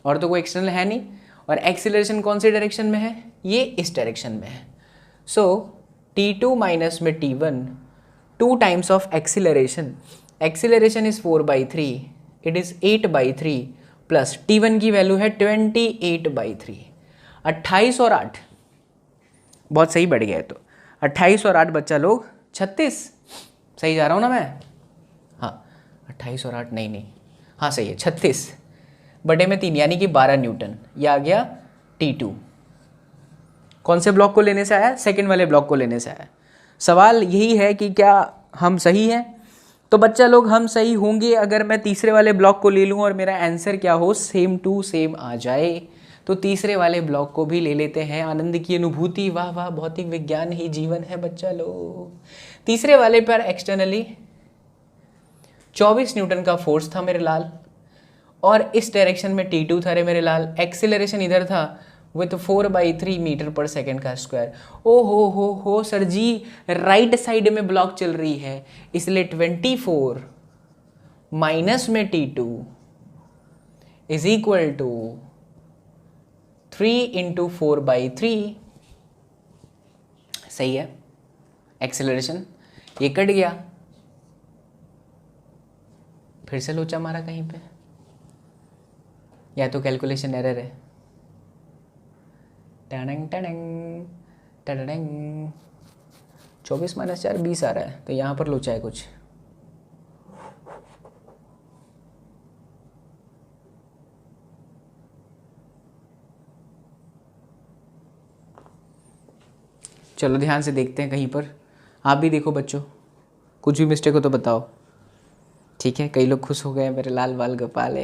और तो कोई एक्सटर्नल है नहीं। और एक्सीलरेशन कौन सी डायरेक्शन में है? ये इस डायरेक्शन में है। सो T2 माइनस में T1, 2 times of acceleration, acceleration is 4/3, it is 8/3 plus T1 की वैल्यू है 28/3, 28 और 8 बहुत सही बढ़ गया है। तो 28 और 8 बच्चा लोग 36, सही जा रहा हूँ ना मैं? हाँ, 28 और 8 नहीं, हाँ सही है, 36 बटे में 3 यानी कि 12 न्यूटन, ये आ गया T2। कौन से ब्लॉक को लेने से आया? सेकंड वाले ब्लॉक को लेने से आया। सवाल यही है कि क्या हम सही हैं? तो बच्चा लोग हम सही होंगे अगर मैं तीसरे वाले ब्लॉक को ले लूँ और मेरा आंसर क्या हो? सेम टू सेम आ जाए। तो तीसरे वाले ब्लॉक को भी ले लेते हैं। आनंद की अनुभूति, वाह वाह, भौतिक विज्ञान ही जीवन है बच्चा लोग। तीसरे वाले पर एक्सटर्नली 24 न्यूटन का फोर्स था मेरे लाल, और इस डायरेक्शन में T2 था रे मेरे लाल। एक्सेलरेशन इधर था विथ 4/3 मीटर पर सेकेंड का स्क्वायर। ओ हो सर जी, राइट साइड में ब्लॉक चल रही है, इसलिए 24 माइनस में T2 is equal to 3 into 4/3। सही है, एक्सेलरेशन ये कट गया, फिर से लोचा मारा कहीं पे, या तो कैलकुलेशन एरर है। टडंग टडंग टडंग, 24 माइनस 4 20 आ रहा है, तो यहाँ पर लोचा है कुछ। चलो ध्यान से देखते हैं कहीं पर, आप भी देखो बच्चों, कुछ भी मिस्टेक हो तो बताओ, ठीक है? कई लोग खुश हो गए मेरे लाल बाल गोपाल,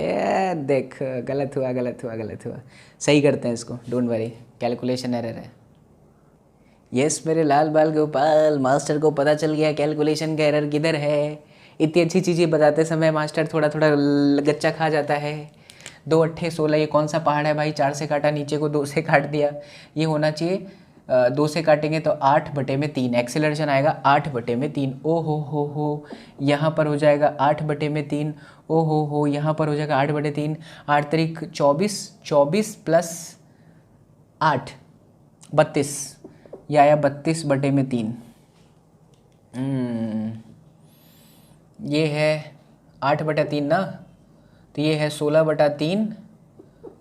देख गलत हुआ गलत हुआ गलत हुआ, सही करते हैं इसको, डोंट वरी, कैलकुलेशन एरर है। यस मेरे लाल बाल गोपाल, मास्टर को पता चल गया कैलकुलेशन का एरर किधर है। इतनी अच्छी चीज़ें बताते समय मास्टर थोड़ा थोड़ा गच्चा खा जाता है। 2 अट्ठे 16, ये कौन सा पहाड़ है भाई? 4 से काटा, नीचे को 2 से काट दिया, ये होना चाहिए 2 से काटेंगे तो 8/3, एक्सेलरेशन आएगा 8/3। ओ हो, यहाँ पर हो जाएगा 8/3, ओ हो, यहाँ पर हो जाएगा 8/3, 8 तरीक 24, 24 प्लस 8 32, यह आया 32/3। ये है 8/3 ना, तो ये है 16/3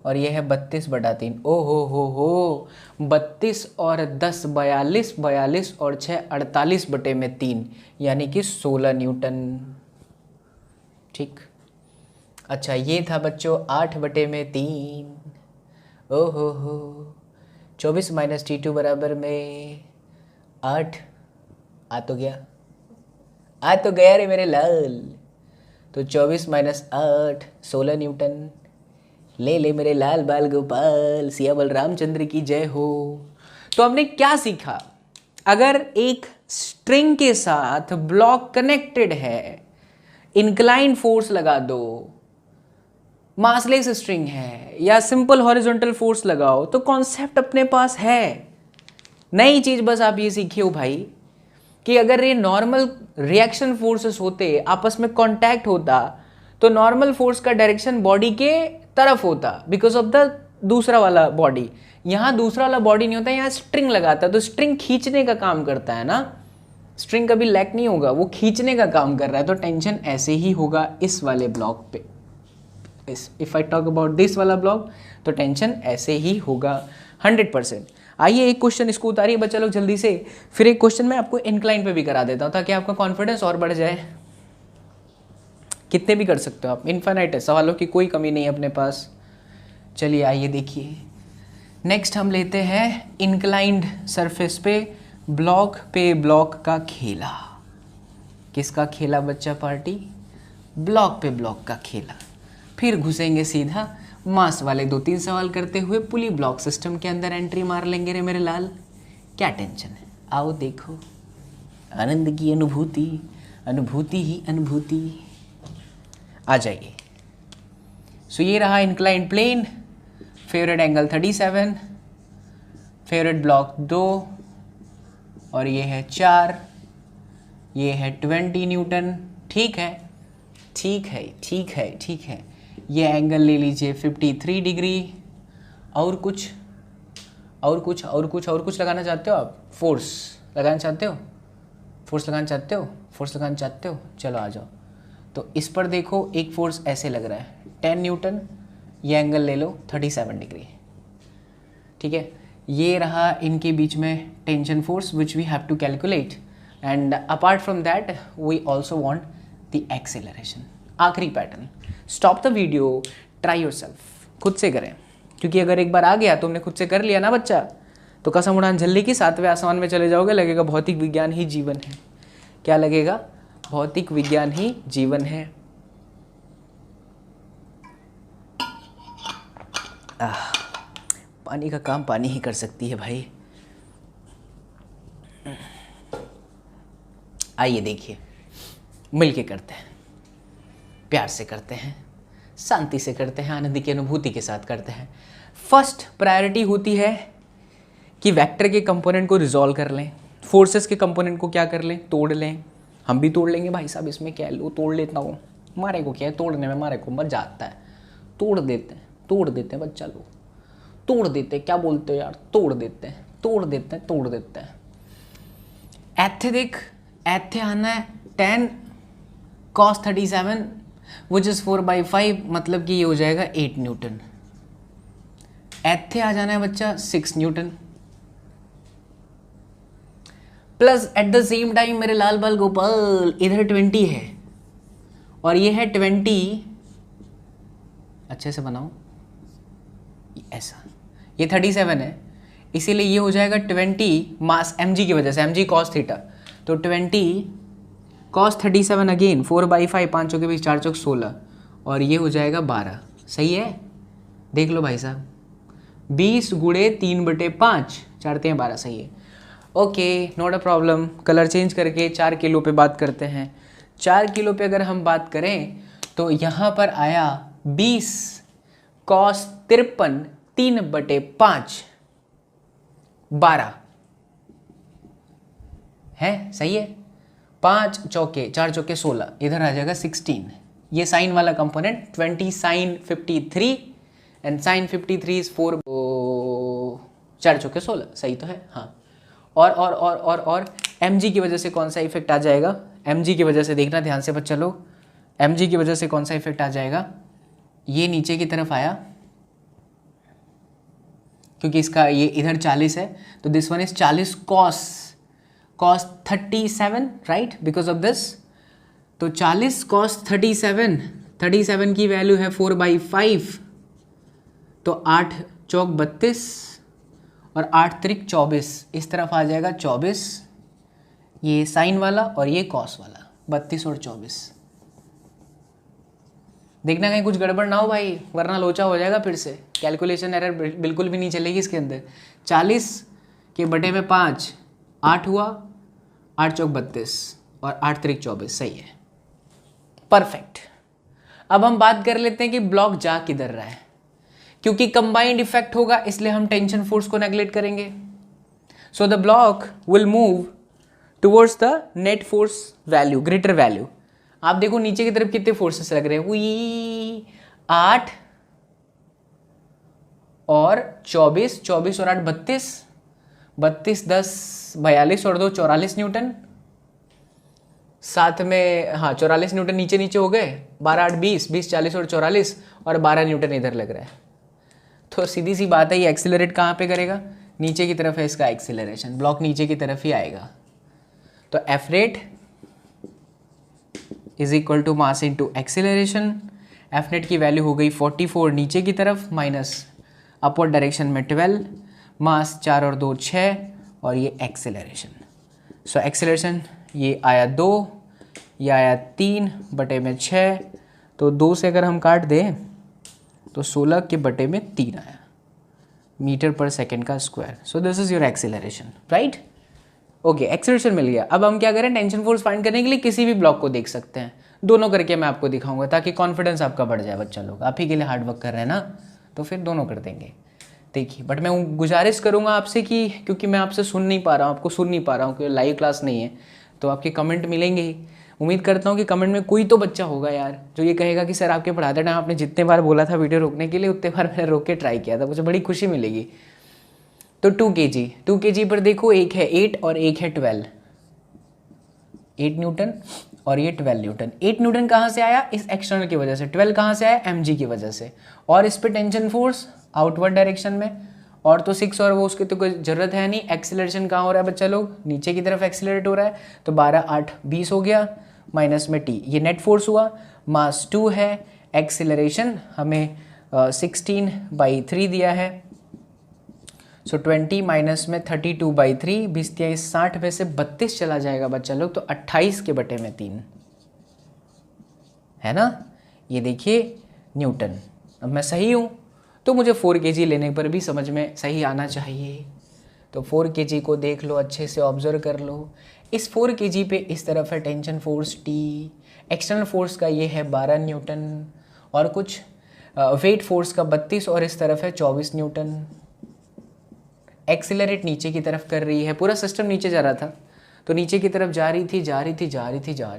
और ये है 32/3। ओ हो 32 और 10 42, 42 और 6 48/3, यानी कि 16 न्यूटन। ठीक, अच्छा ये था बच्चों 8/3। ओ हो 24 माइनस T2 बराबर में 8। आ तो गया रे मेरे लाल। तो 24 माइनस 8 16 न्यूटन। ले ले मेरे लाल बाल गोपाल, सियावल रामचंद्र की जय हो। तो हमने क्या सीखा? अगर एक स्ट्रिंग के साथ ब्लॉक कनेक्टेड है, इंक्लाइन फोर्स लगा दो, मासलेस स्ट्रिंग है या सिंपल हॉरिजॉन्टल फोर्स लगाओ, तो कॉन्सेप्ट अपने पास है। नई चीज बस आप ये सीखे हो भाई कि अगर ये नॉर्मल रिएक्शन फोर्सेस होते, आपस में कांटेक्ट होता, तो नॉर्मल फोर्स का डायरेक्शन बॉडी के तरफ होता बिकॉज ऑफ द दूसरा वाला बॉडी। यहाँ दूसरा वाला बॉडी नहीं होता, यहाँ स्ट्रिंग लगाता, तो स्ट्रिंग खींचने का काम करता है ना। स्ट्रिंग कभी लैक नहीं होगा, वो खींचने का काम कर रहा है। तो टेंशन ऐसे ही होगा इस वाले ब्लॉक पे। If I talk about this वाला ब्लॉक, तो टेंशन ऐसे ही होगा 100%। आइए एक क्वेश्चन इसको उतारिए बच्चा लोग जल्दी से, फिर एक क्वेश्चन मैं आपको इंक्लाइन पे भी करा देता हूँ ताकि आपका कॉन्फिडेंस और बढ़ जाए। कितने भी कर सकते हो आप, इनफाइनाइट है, सवालों की कोई कमी नहीं है अपने पास। चलिए आइए देखिए, नेक्स्ट हम लेते हैं इंक्लाइंड सरफेस पे ब्लॉक का खेला। किसका खेला बच्चा पार्टी? ब्लॉक पे ब्लॉक का खेला। फिर घुसेंगे सीधा मास वाले 2-3 सवाल करते हुए पुली ब्लॉक सिस्टम के अंदर एंट्री मार लेंगे रे मेरे लाल। क्या टेंशन है, आओ देखो आनंद की अनुभूति, अनुभूति ही अनुभूति। आ जाइए। सो ये रहा inclined plane, favourite angle 37, favourite block 2 और ये है 4, ये है 20 न्यूटन। ठीक है ठीक है ठीक है ठीक है। ये एंगल ले लीजिए 53 डिग्री। और कुछ और कुछ और कुछ और कुछ लगाना चाहते हो आप? फोर्स लगाना चाहते हो? फोर्स लगाना चाहते हो? फोर्स लगाना चाहते हो? चलो आ जाओ। तो इस पर देखो एक फोर्स ऐसे लग रहा है 10 न्यूटन। ये एंगल ले लो 37 डिग्री। ठीक है, ये रहा इनके बीच में tension force which we have to calculate, and apart from that we also want the acceleration. आखिरी pattern, stop the video, try yourself, खुद से करें, क्योंकि अगर एक बार आ गया तुमने खुद से कर लिया ना बच्चा, तो कसम उड़ान झल्ली की 7वें आसमान में चले जाओगे। लगेगा भौतिक विज्ञान ही जीवन है। क्या लगेगा? भौतिक विज्ञान ही जीवन है। पानी का काम पानी ही कर सकती है भाई। आइए देखिए, मिलके करते हैं, प्यार से करते हैं, शांति से करते हैं, आनंद की अनुभूति के साथ करते हैं। फर्स्ट प्रायोरिटी होती है कि वेक्टर के कंपोनेंट को रिजॉल्व कर लें, फोर्सेस के कंपोनेंट को क्या कर लें? तोड़ लें। हम भी तोड़ लेंगे भाई साहब, इसमें क्या है, लो तोड़ लेता हूँ। मारे को क्या है, तोड़ने में मारे को मजा आता है। तोड़ देते हैं बच्चा लोग, तोड़ देते हैं। क्या बोलते हो यार? तोड़ देते हैं तोड़ देते हैं तोड़ देते हैं। एथे देख, एथे आना है 10 cos 37 विच इज़ 4/5, मतलब कि ये हो जाएगा 8 न्यूटन। एथे आ जाना है बच्चा 6 Newton, plus at the same time मेरे लाल बाल गोपाल इधर 20 है और ये है 20, अच्छे से बनाओ ऐसा, ये 37 है, इसीलिए ये हो जाएगा 20 मास mg की वजह से, mg cos थीटा, तो 20 cos 37 अगेन 4/5, 5 के बीच 4 चौक 16 और ये हो जाएगा 12। सही है? देख लो भाई साहब, 20 गुणे 3/5, 4×3=12। सही है, okay, not a problem. Colour change करके 4 किलो पे बात करते हैं। 4 किलो पे अगर हम बात करें तो यहाँ पर आया 20 cos 53 3/5 12 है। सही है, 5 चौके 4 चौके 16, इधर आ जाएगा 16। ये साइन वाला component 20 sin 53 and sin 53 is 4 4 चौके 16। सही तो है? हाँ। और mg की वजह से कौन सा इफेक्ट आ जाएगा? mg की वजह से देखना ध्यान से बच्चा लोग, mg की वजह से कौन सा इफेक्ट आ जाएगा? ये नीचे की तरफ आया क्योंकि इसका ये इधर 40 है, तो this one is 40 cos 37 right, because of this. तो 40 cos 37 की वैल्यू है 4/5, तो 8 चौक 32 और 8 त्रिक 24, इस तरफ आ जाएगा 24, ये साइन वाला और ये कॉस वाला, 32 और 24। देखना कहीं कुछ गड़बड़ ना हो भाई, वरना लोचा हो जाएगा फिर से। कैलकुलेशन एरर बिल्कुल भी नहीं चलेगी इसके अंदर। 40 के बटे में 5, 8 हुआ, 8 चौक 32 और 8 त्रिक 24, सही है, परफेक्ट। अब हम बात कर लेते हैं कि ब्लॉक जा किधर रहा है। क्योंकि कंबाइंड इफेक्ट होगा इसलिए हम टेंशन फोर्स को नेग्लेक्ट करेंगे। So the block will move towards the net force value, greater value. आप देखो नीचे की तरफ कितने फोर्सेस लग रहे हैं, वही 8 और 24, 24 और 8 32, 32 10 42 और 2 44 न्यूटन, साथ में हाँ 44 न्यूटन नीचे नीचे हो गए, 12 8 20, 20 40 और 44 और 12 न्यूटन इधर लग रहा है। तो सीधी सी बात है, ये एक्सीलरेट कहाँ पे करेगा, नीचे की तरफ है इसका एक्सीलरेशन, ब्लॉक नीचे की तरफ ही आएगा। तो F net is equal to mass into acceleration. F net की वैल्यू हो गई 44 नीचे की तरफ माइनस अपवर्ड डायरेक्शन में 12, मास 4 और 2 6 और ये एक्सीलरेशन। सो एक्सीलरेशन ये आया 2, ये आया 3 बटे में 6, तो 2 से अगर हम काट दें तो 16 के बटे में 3 आया मीटर पर सेकेंड का square. So this is your acceleration, right. Okay, acceleration मिल गया। अब हम क्या करें, टेंशन फोर्स फाइंड करने के लिए किसी भी ब्लॉक को देख सकते हैं। दोनों करके मैं आपको दिखाऊंगा ताकि कॉन्फिडेंस आपका बढ़ जाए। बच्चा लोग आप ही के लिए हार्ड वर्क कर रहे हैं ना, तो फिर दोनों कर देंगे। देखिए, बट मैं गुजारिश करूंगा आपसे कि क्योंकि मैं आपसे सुन नहीं पा रहा हूँ, आपको सुन नहीं पा रहा हूँ क्योंकि लाइव क्लास नहीं है, तो आपके कमेंट मिलेंगे ही। उम्मीद करता हूँ कि कमेंट में कोई तो बच्चा होगा यार जो ये कहेगा कि सर आपके पढ़ाते टाइम आपने जितने बार बोला था वीडियो रोकने के लिए उतने बार मैंने रोक के ट्राई किया था, मुझे बड़ी खुशी मिलेगी। तो 2 kg पर देखो, एक है 8 और एक है 12, 8 न्यूटन और ये 12 न्यूटन। 8 न्यूटन कहाँ से आया, इस एक्सटर्नल की वजह से। 12 कहाँ से आया, mg की वजह से। और इस पे टेंशन फोर्स आउटवर्ड डायरेक्शन में, और तो 6 और वो उसकी तो कोई ज़रूरत है नहीं। एक्सीलरेशन कहाँ हो रहा है बच्चा लोग, नीचे की तरफ एक्सीलरेट हो रहा है, तो 12 8 20 हो गया, माइनस में t, ये नेट फोर्स हुआ। मास 2 है, एक्सीलरेशन हमें 16/3 दिया है। सो 20 माइनस में 32/3, 20 60 में से 32 चला जाएगा बच्चा लोग, तो 28 के बटे में 3 है ना। ये देखिए न्यूटन। अब मैं सही हूँ तो मुझे 4 kg लेने पर भी समझ में सही आना चाहिए। तो 4 kg को देख लो, अच्छे से ऑब्जर्व कर लो। इस 4 kg पे इस तरफ है tension force T, external force का ये है 12 न्यूटन, और कुछ वेट फोर्स का 32 और इस तरफ है 24 न्यूटन। एक्सीलरेट नीचे की तरफ कर रही है, पूरा सिस्टम नीचे जा रहा था तो नीचे की तरफ जा रही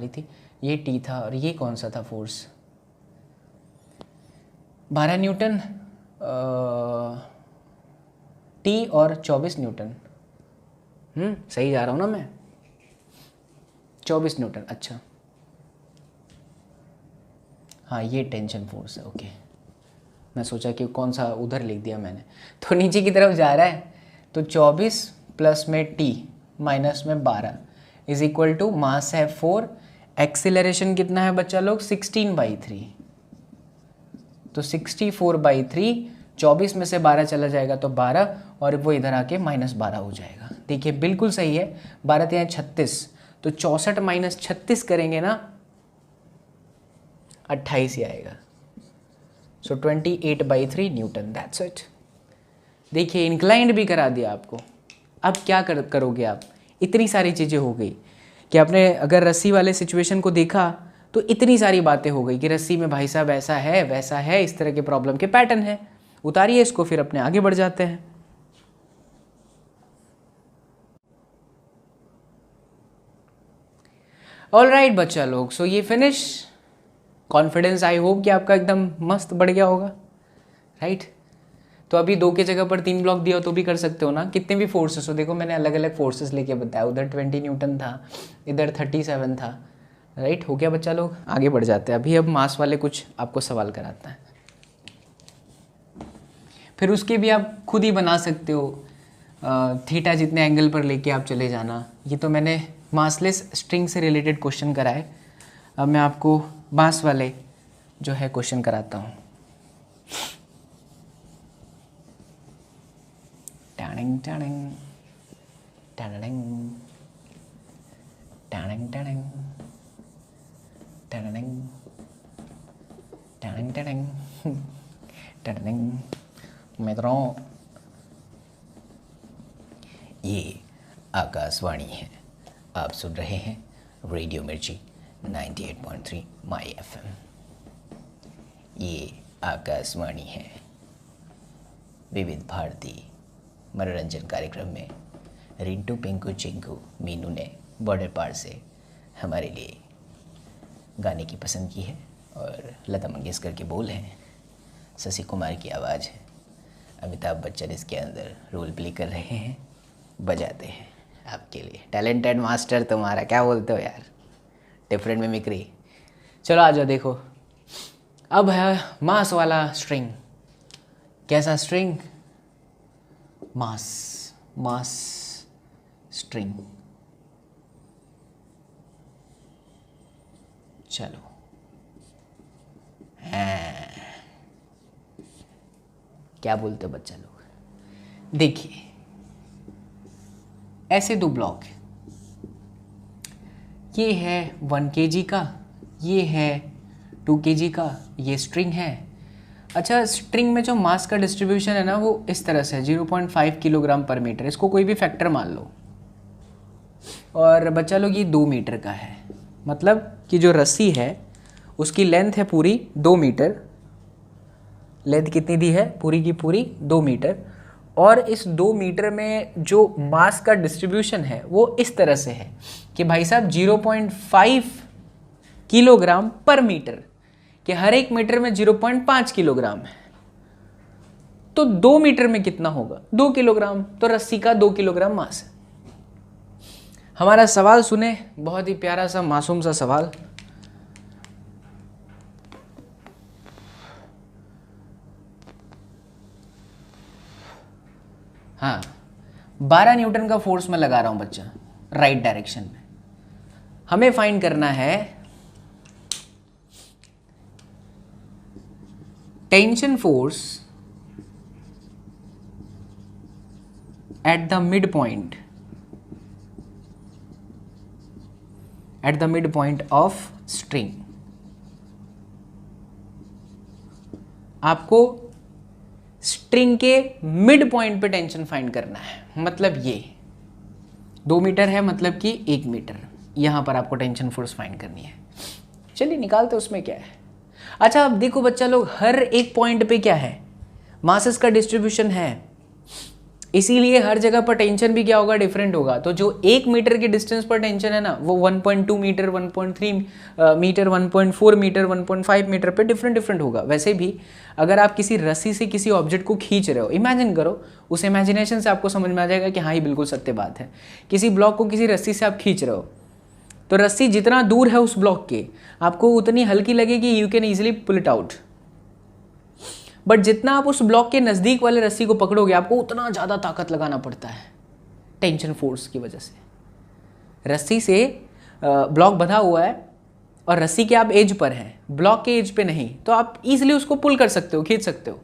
थी। ये टी था और ये कौन सा था फोर्स, 12 न्यूटन टी और 24 न्यूटन। सही जा रहा हूँ ना मैं, 24 न्यूटन। अच्छा हाँ, ये टेंशन फोर्स है। ओके, मैं सोचा कि कौन सा उधर लिख दिया मैंने। तो नीचे की तरफ जा रहा है, तो 24 प्लस में टी माइनस में 12 इज इक्वल टू मास है 4, एक्सीलरेशन कितना है बच्चा लोग 16/3, तो 64/3, 24 में से 12 चला जाएगा तो 12, और वो इधर आके -12 हो जाएगा। देखिए बिल्कुल सही है, 12 3 36, तो 64 माइनस 36 करेंगे ना 28 ही आएगा। सो 28/3 न्यूटन, दैट्स इट। देखिए इंक्लाइंड भी करा दिया आपको। अब क्या करोगे आप, इतनी सारी चीज़ें हो गई कि आपने अगर रस्सी वाले सिचुएशन को देखा तो इतनी सारी बातें हो गई कि रस्सी में भाई साहब ऐसा है वैसा है, इस तरह के प्रॉब्लम के पैटर्न है। उतारिए इसको, फिर अपने आगे बढ़ जाते हैं। ऑल राइट बच्चा लोग, सो ये फिनिश। कॉन्फिडेंस आई होप कि आपका एकदम मस्त बढ़ गया होगा, राइट। तो अभी 2 की जगह पर 3 ब्लॉक दिया तो भी कर सकते हो ना, कितने भी फोर्सेस हो। देखो मैंने अलग अलग फोर्सेस लेके बताया, उधर 20 न्यूटन था, इधर 37 था, राइट। हो गया बच्चा लोग, आगे बढ़ जाते हैं अभी। अब मास वाले कुछ आपको सवाल कराता है, फिर उसके भी आप खुद ही बना सकते हो। थीटा जितने एंगल पर लेके आप चले जाना। ये तो मैंने मासलेस स्ट्रिंग से रिलेटेड क्वेश्चन कराए, अब मैं आपको मास वाले जो है क्वेश्चन कराता हूँ। टाणिंग टाणिंग टाणिंग टाणिंग टाणिंग टाणिंग टडंग टडंग टडंग। मित्रों, ये आकाशवाणी है, आप सुन रहे हैं रेडियो मिर्ची 98.3 माई FM। ये आकाशवाणी है। विविध भारती मनोरंजन कार्यक्रम में रिंटू पिंकू चिंकू मीनू ने बॉर्डर पार से हमारे लिए गाने की पसंद की है और लता मंगेशकर के बोल हैं, शशि कुमार की आवाज़ है, अमिताभ बच्चन इसके अंदर रोल प्ले कर रहे हैं, बजाते हैं आपके लिए। टैलेंटेड मास्टर तुम्हारा, क्या बोलते हो यार, डिफरेंट मिमिक्री। चलो आ जाओ, देखो अब है मास वाला स्ट्रिंग। कैसा स्ट्रिंग? मास स्ट्रिंग। चलो क्या बोलते हो बच्चा लोग? देखिए, ऐसे दो ब्लॉक हैं, ये है 1 kg का, ये है 2 kg का, ये स्ट्रिंग है। अच्छा, स्ट्रिंग में जो मास का डिस्ट्रीब्यूशन है ना, वो इस तरह से है 0.5 किलोग्राम पर मीटर। इसको कोई भी फैक्टर मान लो। और बच्चा लोग ये 2 मीटर का है, मतलब कि जो रस्सी है उसकी लेंथ है पूरी 2 मीटर। लेंथ कितनी दी है? पूरी की पूरी 2 मीटर। और इस 2 मीटर में जो मास का डिस्ट्रीब्यूशन है वो इस तरह से है कि भाई साहब 0.5 किलोग्राम पर मीटर, कि हर एक मीटर में 0.5 किलोग्राम है। तो 2 मीटर में कितना होगा? 2 किलोग्राम। तो रस्सी का 2 किलोग्राम मास है। हमारा सवाल सुने, बहुत ही प्यारा सा मासूम सा सवाल। हाँ, 12 न्यूटन का फोर्स मैं लगा रहा हूं बच्चा, राइट डायरेक्शन में। हमें फाइंड करना है tension force at the mid point, of string. आपको स्ट्रिंग के मिड पॉइंट पे टेंशन फाइंड करना है। मतलब ये 2 मीटर है, मतलब कि 1 मीटर, यहां पर आपको टेंशन फोर्स फाइंड करनी है। चलिए निकालते, उसमें क्या है। अच्छा, अब देखो बच्चा लोग, हर एक पॉइंट पे क्या है? मासेस का डिस्ट्रीब्यूशन है, इसीलिए हर जगह पर टेंशन भी क्या होगा? डिफरेंट होगा। तो जो 1 मीटर के डिस्टेंस पर टेंशन है ना, वो 1.2 मीटर, 1.3 मीटर, 1.4 मीटर, 1.5 मीटर पे डिफरेंट होगा। वैसे भी अगर आप किसी रस्सी से किसी ऑब्जेक्ट को खींच रहे हो, इमेजिन करो, उस इमेजिनेशन से आपको समझ में आ जाएगा कि हाँ, ये बिल्कुल सत्य बात है। किसी ब्लॉक को किसी रस्सी से आप खींच रहे हो, तो रस्सी जितना दूर है उस ब्लॉक के, आपको उतनी हल्की लगेगी, you can easily pull it out. But जितना आप उस ब्लॉक के नज़दीक वाले रस्सी को पकड़ोगे, आपको उतना ज़्यादा ताकत लगाना पड़ता है टेंशन फोर्स की वजह से। रस्सी से ब्लॉक बंधा हुआ है और रस्सी के आप एज पर हैं, ब्लॉक के एज पे नहीं, तो आप इजीली उसको पुल कर सकते हो, खींच सकते हो।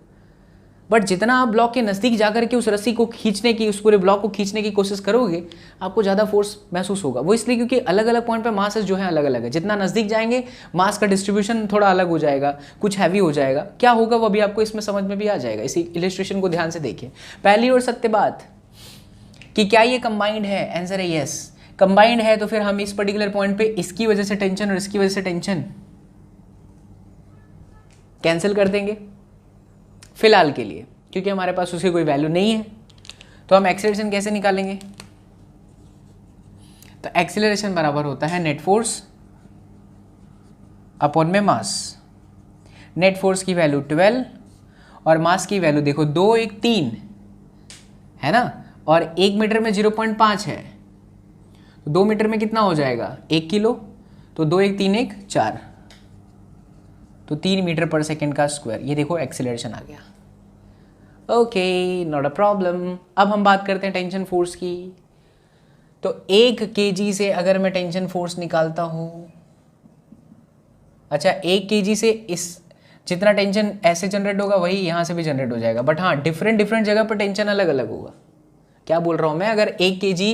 बट जितना आप ब्लॉक के नज़दीक जाकर के उस रस्सी को खींचने की, उस पूरे ब्लॉक को खींचने की कोशिश करोगे, आपको ज़्यादा फोर्स महसूस होगा। वो इसलिए क्योंकि अलग अलग पॉइंट पे मासेस जो है अलग अलग है। जितना नज़दीक जाएंगे, मास का डिस्ट्रीब्यूशन थोड़ा अलग हो जाएगा, कुछ हैवी हो जाएगा। क्या होगा वो भी आपको इसमें समझ में भी आ जाएगा। इसी इलिस्ट्रेशन को ध्यान से देखिए। पहली और सत्य बात कि क्या ये कंबाइंड है? आंसर है यस, कंबाइंड है। तो फिर हम इस पर्टिकुलर पॉइंट पे इसकी वजह से टेंशन और इसकी वजह से टेंशन कैंसिल कर देंगे फिलहाल के लिए, क्योंकि हमारे पास उसकी कोई वैल्यू नहीं है। तो हम एक्सेलरेशन कैसे निकालेंगे? तो एक्सेलरेशन बराबर होता है नेट फोर्स अपॉन में मास। नेट फोर्स की वैल्यू 12 और मास की वैल्यू देखो 2 1 3 है ना, और 1 मीटर में 0.5 है, तो 2 मीटर में कितना हो जाएगा? 1 किलो। तो 2 1 3 1 4, तो 3 मीटर पर सेकेंड का स्क्वायर। ये देखो एक्सेलरेशन आ गया। Okay, not a problem. अब हम बात करते हैं टेंशन फोर्स की। तो 1 kg से अगर मैं टेंशन फोर्स निकालता हूं, अच्छा 1 kg से इस जितना टेंशन ऐसे जनरेट होगा वही यहां से भी जनरेट हो जाएगा। बट हाँ, डिफरेंट जगह पर टेंशन अलग अलग होगा। क्या बोल रहा हूं मैं? अगर 1 kg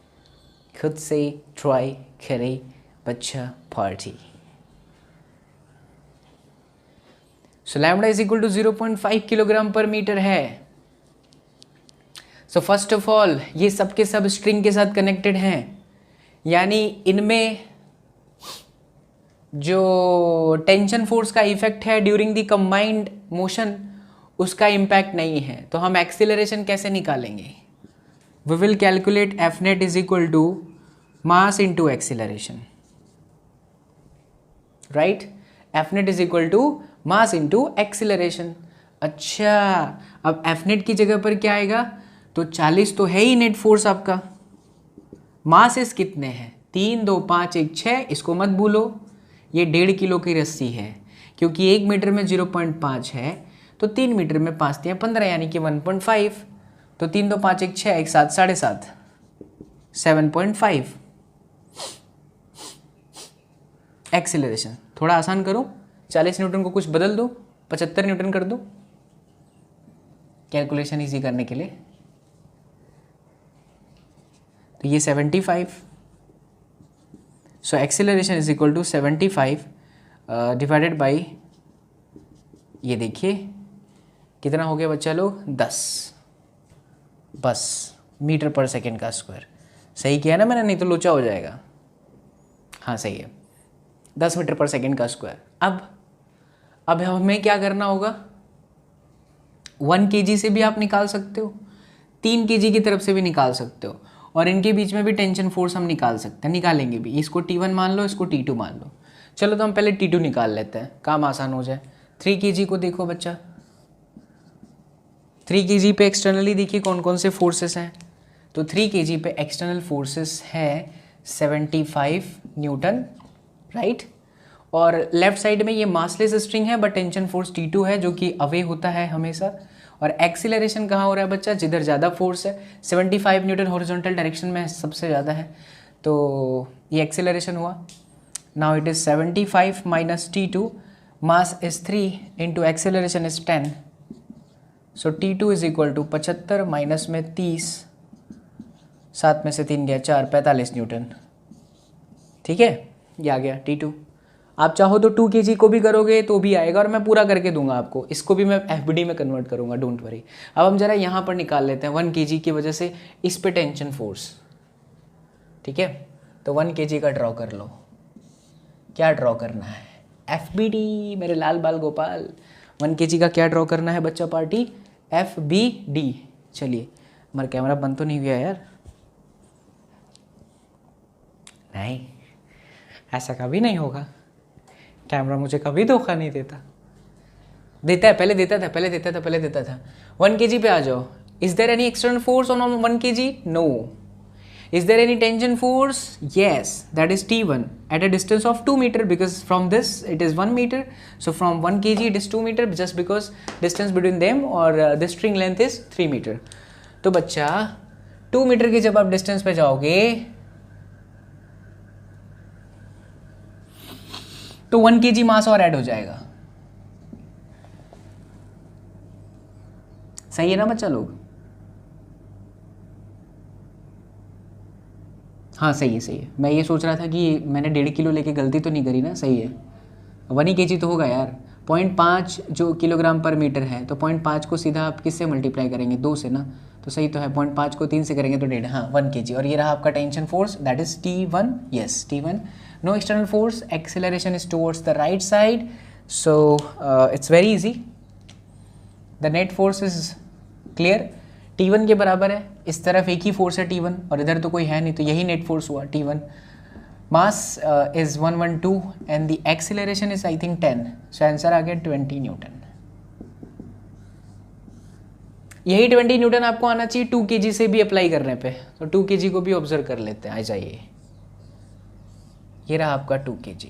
खुद से ट्राई करे बच्चा party. So lambda is equal to 0.5 kilogram per meter है। सो फर्स्ट ऑफ ऑल ये सब के सब स्ट्रिंग के साथ कनेक्टेड हैं, यानी इनमें जो टेंशन फोर्स का इफेक्ट है ड्यूरिंग द कंबाइंड मोशन उसका इम्पैक्ट नहीं है। तो हम एक्सीलरेशन कैसे निकालेंगे? We will calculate F net is equal to mass into acceleration, right? F net is equal to mass into acceleration. अच्छा, अब एफ नेट की जगह पर क्या आएगा? तो 40 तो है ही नेट फोर्स आपका। मासेस कितने हैं? 3 2 5 1 6, इसको मत भूलो। ये 1.5 किलो की रस्सी है, क्योंकि 1 मीटर में 0.5 है तो 3 मीटर में 5 3 15, यानी कि 1.5। तो 3 2 5 1 6 1 7 7.5 7.5। एक्सीलरेशन थोड़ा आसान करो, 40 न्यूटन को कुछ बदल दो, 75 न्यूटन कर दो कैलकुलेशन इजी करने के लिए। तो ये 75। So acceleration is equal to 75 divided by, ये देखिए कितना हो गया बच्चा लोग? 10 बस मीटर पर सेकेंड का स्क्वायर। सही किया ना मैंने? नहीं तो लोचा हो जाएगा। हाँ सही है, 10 मीटर पर सेकेंड का स्क्वायर। अब हमें क्या करना होगा? 1 kg से भी आप निकाल सकते हो, 3 kg की तरफ से भी निकाल सकते हो, और इनके बीच में भी टेंशन फोर्स हम निकाल सकते हैं, निकालेंगे भी। इसको T1 मान लो, इसको T2 मान लो। चलो तो हम पहले T2 निकाल लेते हैं, काम आसान हो जाए। 3 kg को देखो बच्चा, 3 kg पे एक्सटर्नली देखिए कौन कौन से फोर्सेस हैं। तो 3 kg पे एक्सटर्नल फोर्सेस है 75 न्यूटन, राइट? और लेफ्ट साइड में ये मासलेस स्ट्रिंग है, बट टेंशन फोर्स T2 है जो कि अवे होता है हमेशा। और एक्सीलरेशन कहाँ हो रहा है बच्चा? जिधर ज़्यादा फोर्स है, 75 न्यूटन हॉरिजॉन्टल डायरेक्शन में सबसे ज़्यादा है, तो ये एक्सीलरेशन हुआ। Now it is 75 minus T2, mass is 3 into acceleration is 10। So T2 is equal to 75 minus में 30, 7 में से 3 गया 4, 45 न्यूटन। ठीक है, ये आ गया T2। आप चाहो तो 2 kg को भी करोगे तो भी आएगा, और मैं पूरा करके दूंगा आपको। इसको भी मैं FBD में कन्वर्ट करूंगा, डोंट वरी। अब हम जरा यहाँ पर निकाल लेते हैं 1 kg की वजह से इस पे टेंशन फोर्स। ठीक है, तो 1 kg का ड्रॉ कर लो। क्या ड्रॉ करना है? FBD मेरे लाल बाल गोपाल। 1 kg का क्या ड्रॉ करना है बच्चा पार्टी? FBD। चलिए, हमारा कैमरा बंद तो नहीं हुआ यार? नहीं, ऐसा कभी नहीं होगा। कैमरा मुझे कभी धोखा नहीं देता है। पहले देता था। 1 kg पे आ जाओ। Is there any external force on 1 kg? No. Is there any tension force? Yes, that is T1 at a distance of 2 metre, because from this it is 1 metre. So from 1 kg it is 2 metre, just because distance between them और this string length is 3 metre. तो बच्चा 2 metre की जब आप distance पे जाओगे तो 1 kg मास और ऐड हो जाएगा। सही है ना बच्चा लोग? हाँ सही है। मैं ये सोच रहा था कि मैंने 1.5 किलो लेके गलती तो नहीं करी ना? सही है, 1 kg तो होगा यार। 0.5 जो किलोग्राम पर मीटर है, तो 0.5 को सीधा आप किससे मल्टीप्लाई करेंगे? 2 से ना? तो सही तो है। 0.5 को 3 से करेंगे तो 1.5। हाँ, 1 kg। और ये रहा आपका tension force, that is T1। Yes, T1। No external force, acceleration is towards the right side, so it's very easy. The net force is clear, T1 के बराबर है। इस तरफ एक ही फोर्स है T1, और इधर तो कोई है नहीं, तो यही नेट फोर्स हुआ T1। Mass is 112 and the acceleration is I think 10, so answer आ गया 20 न्यूटन। यही 20 न्यूटन आपको आना चाहिए 2 kg से भी अप्लाई करने पे। तो 2 kg को भी ऑब्जर्व कर लेते हैं, आ जाइए। ये रहा आपका 2 kg।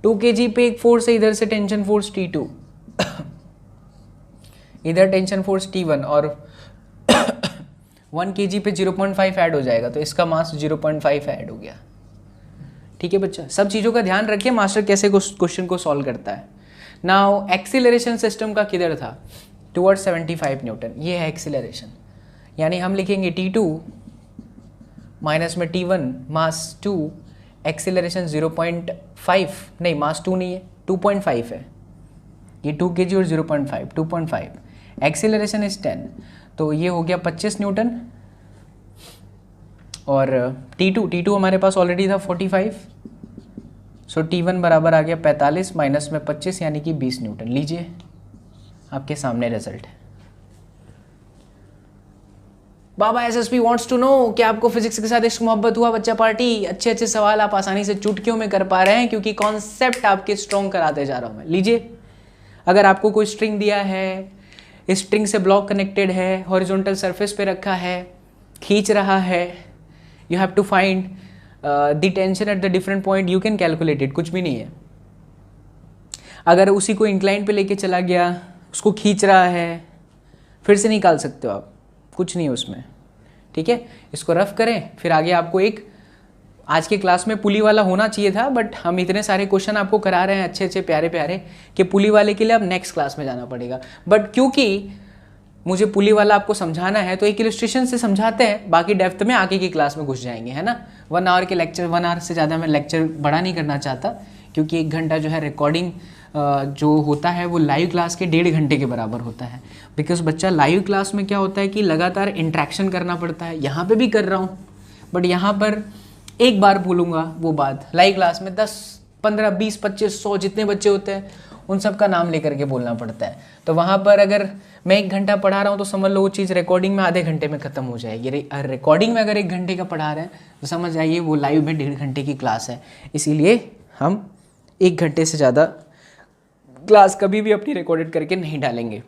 2 kg पे एक फोर्स है, इधर से टेंशन फोर्स T2, इधर टेंशन फोर्स T1, और 1 kg पे 0.5 ऐड हो जाएगा, तो इसका मास 0.5 ऐड हो गया। ठीक है बच्चा, सब चीज़ों का ध्यान रखिए मास्टर कैसे क्वेश्चन को सॉल्व करता है। नाउ एक्सीलरेशन सिस्टम का किधर था? Towards 75 Newton. ये है एक्सीलरेशन, यानी हम लिखेंगे T2 माइनस में T1 मास 2, एक्सीलरेशन 0.5, नहीं मास 2 नहीं है, 2.5 है, ये 2 kg और 0.5, 2.5, एक्सीलरेशन इज 10, तो ये हो गया 25 न्यूटन। और T2 हमारे पास ऑलरेडी था 45, सो T1 बराबर आ गया 45 माइनस में 25 यानी कि 20 न्यूटन। लीजिए आपके सामने रिजल्ट है। बाबा एसएसपी वांट्स टू नो कि आपको फिजिक्स के साथ इश्क मोहब्बत हुआ बच्चा पार्टी। अच्छे अच्छे सवाल आप आसानी से चुटकियों में कर पा रहे हैं क्योंकि कॉन्सेप्ट आपके स्ट्रॉन्ग कराते जा रहा हूं मैं। लीजिए, अगर आपको कोई स्ट्रिंग दिया है, इस स्ट्रिंग से ब्लॉक कनेक्टेड है, हॉरिजॉन्टल सरफेस पे रखा है, खींच रहा है, you have to find the tension at the different point, you can calculate it, कुछ भी नहीं है। अगर उसी को इंक्लाइन पे लेके चला गया, उसको खींच रहा है, फिर से निकाल सकते हो आप, कुछ नहीं है उसमें, ठीक है। इसको रफ करें, फिर आगे आपको एक आज के क्लास में पुली वाला होना चाहिए था, बट हम इतने सारे क्वेश्चन आपको करा रहे हैं अच्छे अच्छे प्यारे प्यारे कि पुली वाले के लिए अब नेक्स्ट क्लास में जाना पड़ेगा। बट क्योंकि मुझे पुली वाला आपको समझाना है तो एक इलस्ट्रेशन से समझाते हैं, बाकी डेप्थ में आगे की क्लास में घुस जाएंगे, है ना। 1 आवर के लेक्चर, 1 आवर से ज़्यादा मैं लेक्चर बड़ा नहीं करना चाहता क्योंकि 1 घंटा जो है रिकॉर्डिंग जो होता है वो लाइव क्लास के 1.5 घंटे के बराबर होता है। बिकॉज बच्चा लाइव क्लास में क्या होता है कि लगातार इंट्रैक्शन करना पड़ता है, यहाँ पे भी कर रहा हूँ, बट यहाँ पर एक बार बोलूँगा वो बात, लाइव क्लास में 10, 15, 20, 25, 100 जितने बच्चे होते हैं उन सब का नाम लेकर के बोलना पड़ता है। तो वहाँ पर अगर मैं 1 घंटा पढ़ा रहा हूँ तो समझ लो वो चीज़ रिकॉर्डिंग में आधे घंटे में ख़त्म हो जाएगी। रिकॉर्डिंग में अगर 1 घंटे का पढ़ा रहे हैं तो समझ जाइए वो लाइव में 1.5 घंटे की क्लास है। इसीलिए हम 1 घंटे से ज़्यादा क्लास कभी भी अपनी रिकॉर्डेड करके नहीं डालेंगे।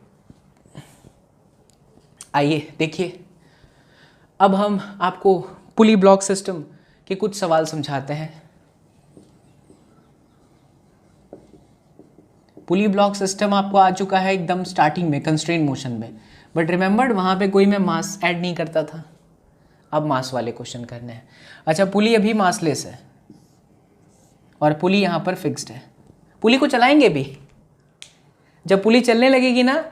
आइए देखिए, अब हम आपको पुली ब्लॉक सिस्टम के कुछ सवाल समझाते हैं। पुली ब्लॉक सिस्टम आपको आ चुका है एकदम स्टार्टिंग में कंस्ट्रेंट मोशन में, बट रिमेंबर्ड वहाँ पे कोई मैं मास ऐड नहीं करता था, अब मास वाले क्वेश्चन करने हैं। अच्छा, पुली अभी मासलेस है और पुली यहाँ पर फिक्स्ड है। पुली को चलाएंगे भी, जब पुली चलने लगेगी ना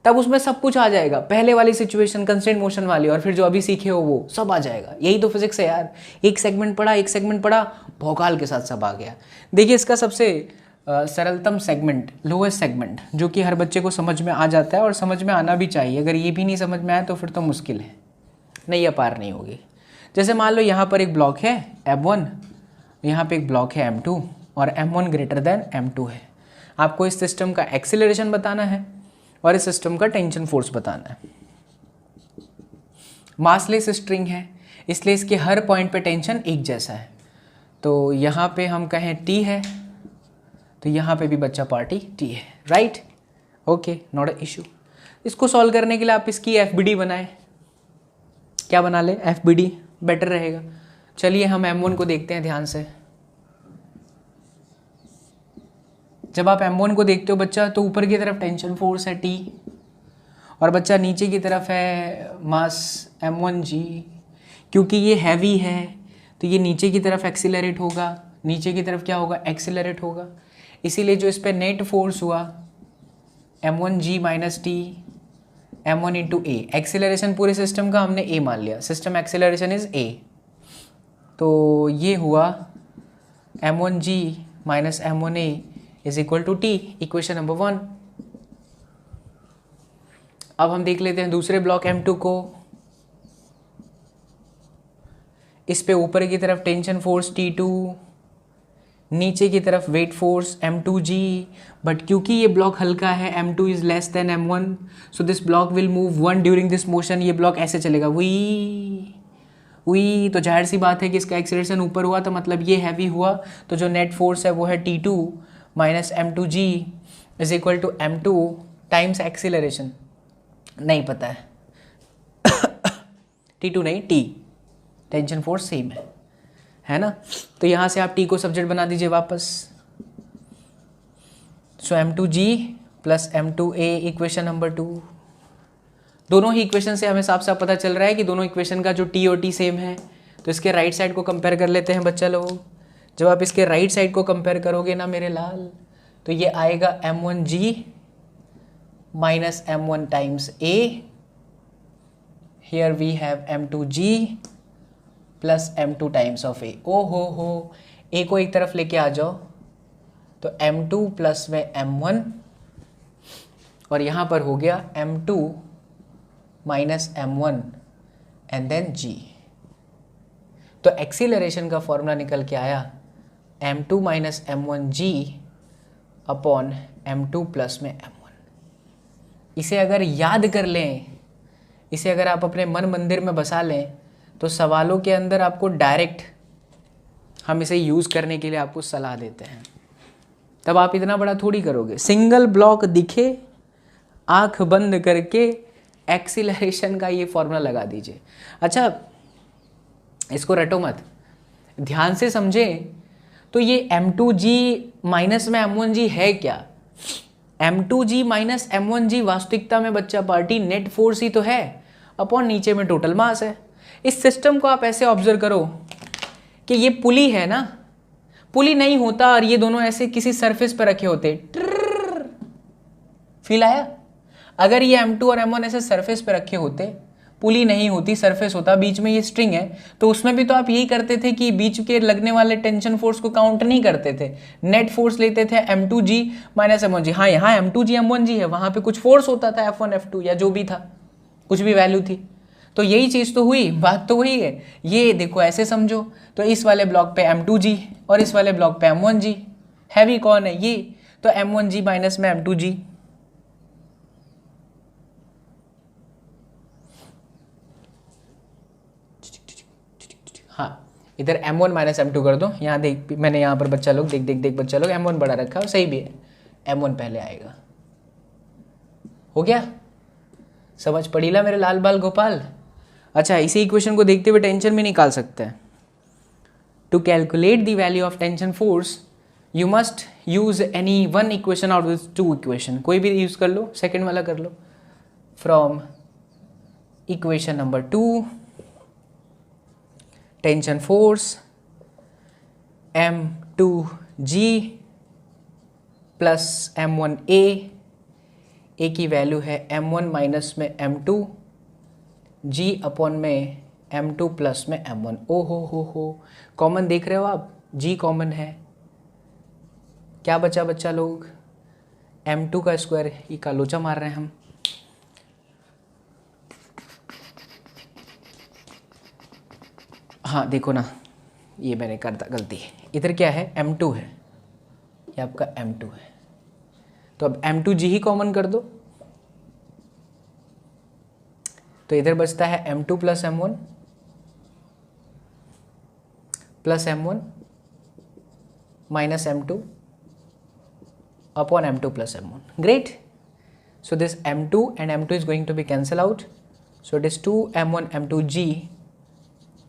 तब उसमें सब कुछ आ जाएगा, पहले वाली सिचुएशन कंस्ट्रेंट मोशन वाली, और फिर जो अभी सीखे हो वो सब आ जाएगा। यही तो फिजिक्स है यार, एक सेगमेंट पढ़ा भौकाल के साथ सब आ गया। देखिए, इसका सबसे सरलतम सेगमेंट, लोएस्ट सेगमेंट, जो कि हर बच्चे को समझ में आ जाता है और समझ में आना भी चाहिए। अगर ये भी नहीं समझ में आए तो फिर तो मुश्किल है, नहीं पार नहीं होगी। जैसे मान लो यहाँ पर एक ब्लॉक है M1, यहाँ पे एक ब्लॉक है M2 और M1 ग्रेटर देन M2 है। आपको इस सिस्टम का एक्सीलरेशन बताना है और इस सिस्टम का टेंशन फोर्स बताना है। मासलेस स्ट्रिंग है इसलिए इसके हर पॉइंट पे टेंशन एक जैसा है। तो यहाँ पे हम कहें T है तो यहाँ पे भी बच्चा पार्टी T है, right, okay, not a issue. इसको सॉल्व करने के लिए आप इसकी FBD बनाएं। क्या बना ले? FBD बेटर रहेगा। चलिए हम M1 को देखते हैं ध्यान से। जब आप M1 को देखते हो बच्चा तो ऊपर की तरफ टेंशन फोर्स है T और बच्चा नीचे की तरफ है मास M1G। क्योंकि ये हैवी है तो ये नीचे की तरफ एक्सीलरेट होगा, नीचे की तरफ क्या होगा? एक्सीलरेट होगा। इसीलिए जो इस पर नेट फोर्स हुआ M1G minus T M1 into A। Acceleration पूरे सिस्टम का हमने A मान लिया, सिस्टम एक्सीलरेशन इज A। तो ये हुआ M1G minus M1A is equal to T, equation number 1। अब हम देख लेते हैं दूसरे ब्लॉक M2 को। इस पे ऊपर की तरफ टेंशन फोर्स T2, नीचे की तरफ वेट फोर्स M2G, बट क्योंकि ये ब्लॉक हल्का है M2 is less than M1, so this block will move 1 during this motion. ये ब्लॉक ऐसे चलेगा वी, तो जाहिर सी बात है कि इसका एक्सीलरेशन ऊपर हुआ तो मतलब ये हैवी हुआ, तो जो नेट फोर्स है वो है T2 minus M2G is equal to M2 times acceleration. नहीं पता है T2 नहीं T, टेंशन फोर्स सेम है ना। तो यहाँ से आप T को सब्जेक्ट बना दीजिए वापस। सो M2G plus M2A equation number 2। दोनों ही इक्वेशन से हमें साफ साफ पता चल रहा है कि दोनों इक्वेशन का जो T और T सेम है। तो इसके राइट साइड को कंपेयर कर लेते हैं बच्चा लोग। जब आप इसके राइट साइड को कंपेयर करोगे ना मेरे लाल, तो ये आएगा M1G minus M1 times A। Here we have M2G plus m2 times of a। ओ हो, a को एक तरफ लेके आ जाओ तो m2 प्लस में m1 और यहाँ पर हो गया m2 minus m1 and then g। तो एक्सीलरेशन का फॉर्मूला निकल के आया m2 minus m1g upon m2 plus में m1। इसे अगर याद कर लें, इसे अगर आप अपने मन मंदिर में बसा लें तो सवालों के अंदर आपको डायरेक्ट हम इसे यूज़ करने के लिए आपको सलाह देते हैं। तब आप इतना बड़ा थोड़ी करोगे। सिंगल ब्लॉक दिखे, आंख बंद करके एक्सीलरेशन का ये फॉर्मूला लगा दीजिए। अच्छा, इसको रटो मत, ध्यान से समझे। तो ये m2g माइनस में m1g है क्या? m2g माइनस m1g वास्तविकता में बच्चा पार्टी नेट फोर्स ही तो है अपॉन नीचे में टोटल मास है। इस सिस्टम को आप ऐसे ऑब्जर्व करो कि ये पुली है ना, पुली नहीं होता और ये दोनों ऐसे किसी सरफेस पर रखे होते, फील आया? अगर ये m2 और m1 ऐसे सरफेस पर रखे होते, पुली नहीं होती, सरफेस होता, बीच में ये स्ट्रिंग है, तो उसमें भी तो आप यही करते थे कि बीच के लगने वाले टेंशन फोर्स को काउंट नहीं करते थे, नेट फोर्स लेते थे m2g माइनस m1g। हाँ, यहाँ m2g m1g है, वहाँ पे कुछ फोर्स होता था f1 f2 या जो भी था, कुछ भी वैल्यू थी। तो यही चीज़ तो हुई, बात तो वही है। ये देखो ऐसे समझो, तो इस वाले ब्लॉक पे m2g और इस वाले ब्लॉक पे m1g, हैवी कौन है? ये तो m1g माइनस में m2g। हाँ, इधर m1 माइनस m2 कर दो। यहाँ देख, मैंने यहाँ पर बच्चा लोग देख बच्चा लोग m1 बड़ा रखा है, सही भी है, m1 पहले आएगा। हो गया? समझ पड़ीला मेरे लाल बाल गोपाल? अच्छा, इसी इक्वेशन को देखते हुए टेंशन भी निकाल सकते हैं। To calculate the value of tension force you must use any one equation out of two equation. कोई भी यूज कर लो, सेकेंड वाला कर लो। From equation number 2, tension force m2g plus m1a, a की वैल्यू है m1 माइनस में m2, g अपॉन में m2 प्लस में m1। ओ हो, कॉमन देख रहे हो आप, g कॉमन है। क्या बचा बच्चा लोग? m2 का स्क्वायर, ये का लोचा मार रहे हैं हम। हाँ देखो ना, ये मैंने करता गलती। इधर क्या है? m2 है, ये आपका m2 है, तो अब m2g ही कॉमन कर दो, तो इधर बचता है m2 plus m1 plus m1 minus m2 upon m2 plus m1। Great. So this m2 and m2 is going to be cancel out, so it is 2m1 m2g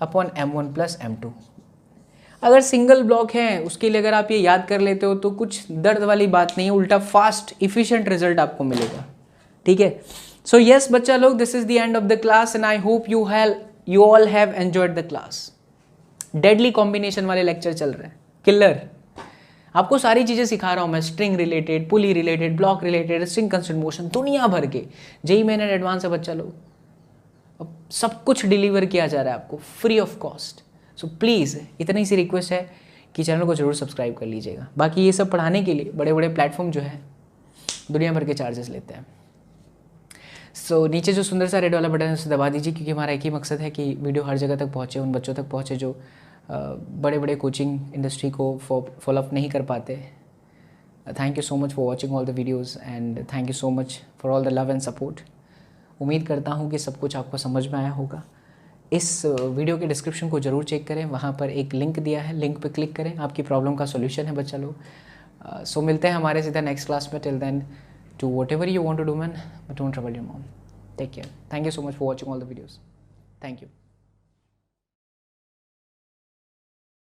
upon m1 plus m2। अगर single block है उसके लिए अगर आप ये याद कर लेते हो तो कुछ दर्द वाली बात नहीं है, उल्टा फास्ट इफिशिएंट रिजल्ट आपको मिलेगा। ठीक है? सो यस बच्चा लोग, this is the end of the class and I hope you all have enjoyed the class. Deadly combination वाले लेक्चर चल रहे हैं, किलर। आपको सारी चीज़ें सिखा रहा हूँ मैं, string related, pulley related, block related, string constant motion, दुनिया भर के। जेई मेन एंड एडवांस है बच्चा लोग, अब सब कुछ डिलीवर किया जा रहा है आपको free of cost. So please इतनी सी रिक्वेस्ट है कि चैनल को जरूर सब्सक्राइब कर लीजिएगा। बाकी ये सब पढ़ाने के लिए बड़े बड़े प्लेटफॉर्म जो है दुनिया भर के चार्जेस लेते हैं। सो नीचे जो सुंदर सा रेड वाला बटन है उसे दबा दीजिए, क्योंकि हमारा एक ही मकसद है कि वीडियो हर जगह तक पहुँचे, उन बच्चों तक पहुँचे जो बड़े बड़े कोचिंग इंडस्ट्री को फॉलोअप नहीं कर पाते। Thank you so much for watching all the videos and thank you so much for all the love and support. उम्मीद करता हूँ कि सब कुछ आपको समझ में आया होगा। इस वीडियो के डिस्क्रिप्शन को ज़रूर चेक करें, वहाँ पर एक लिंक दिया है, लिंक पे क्लिक करें, आपकी प्रॉब्लम का सॉल्यूशन है बच्चा लोग। सो मिलते हैं हमारे सीधा नेक्स्ट क्लास में। Till then, do whatever you want to do, man, but don't trouble your mom. Take care. Thank you so much for watching all the videos. Thank you.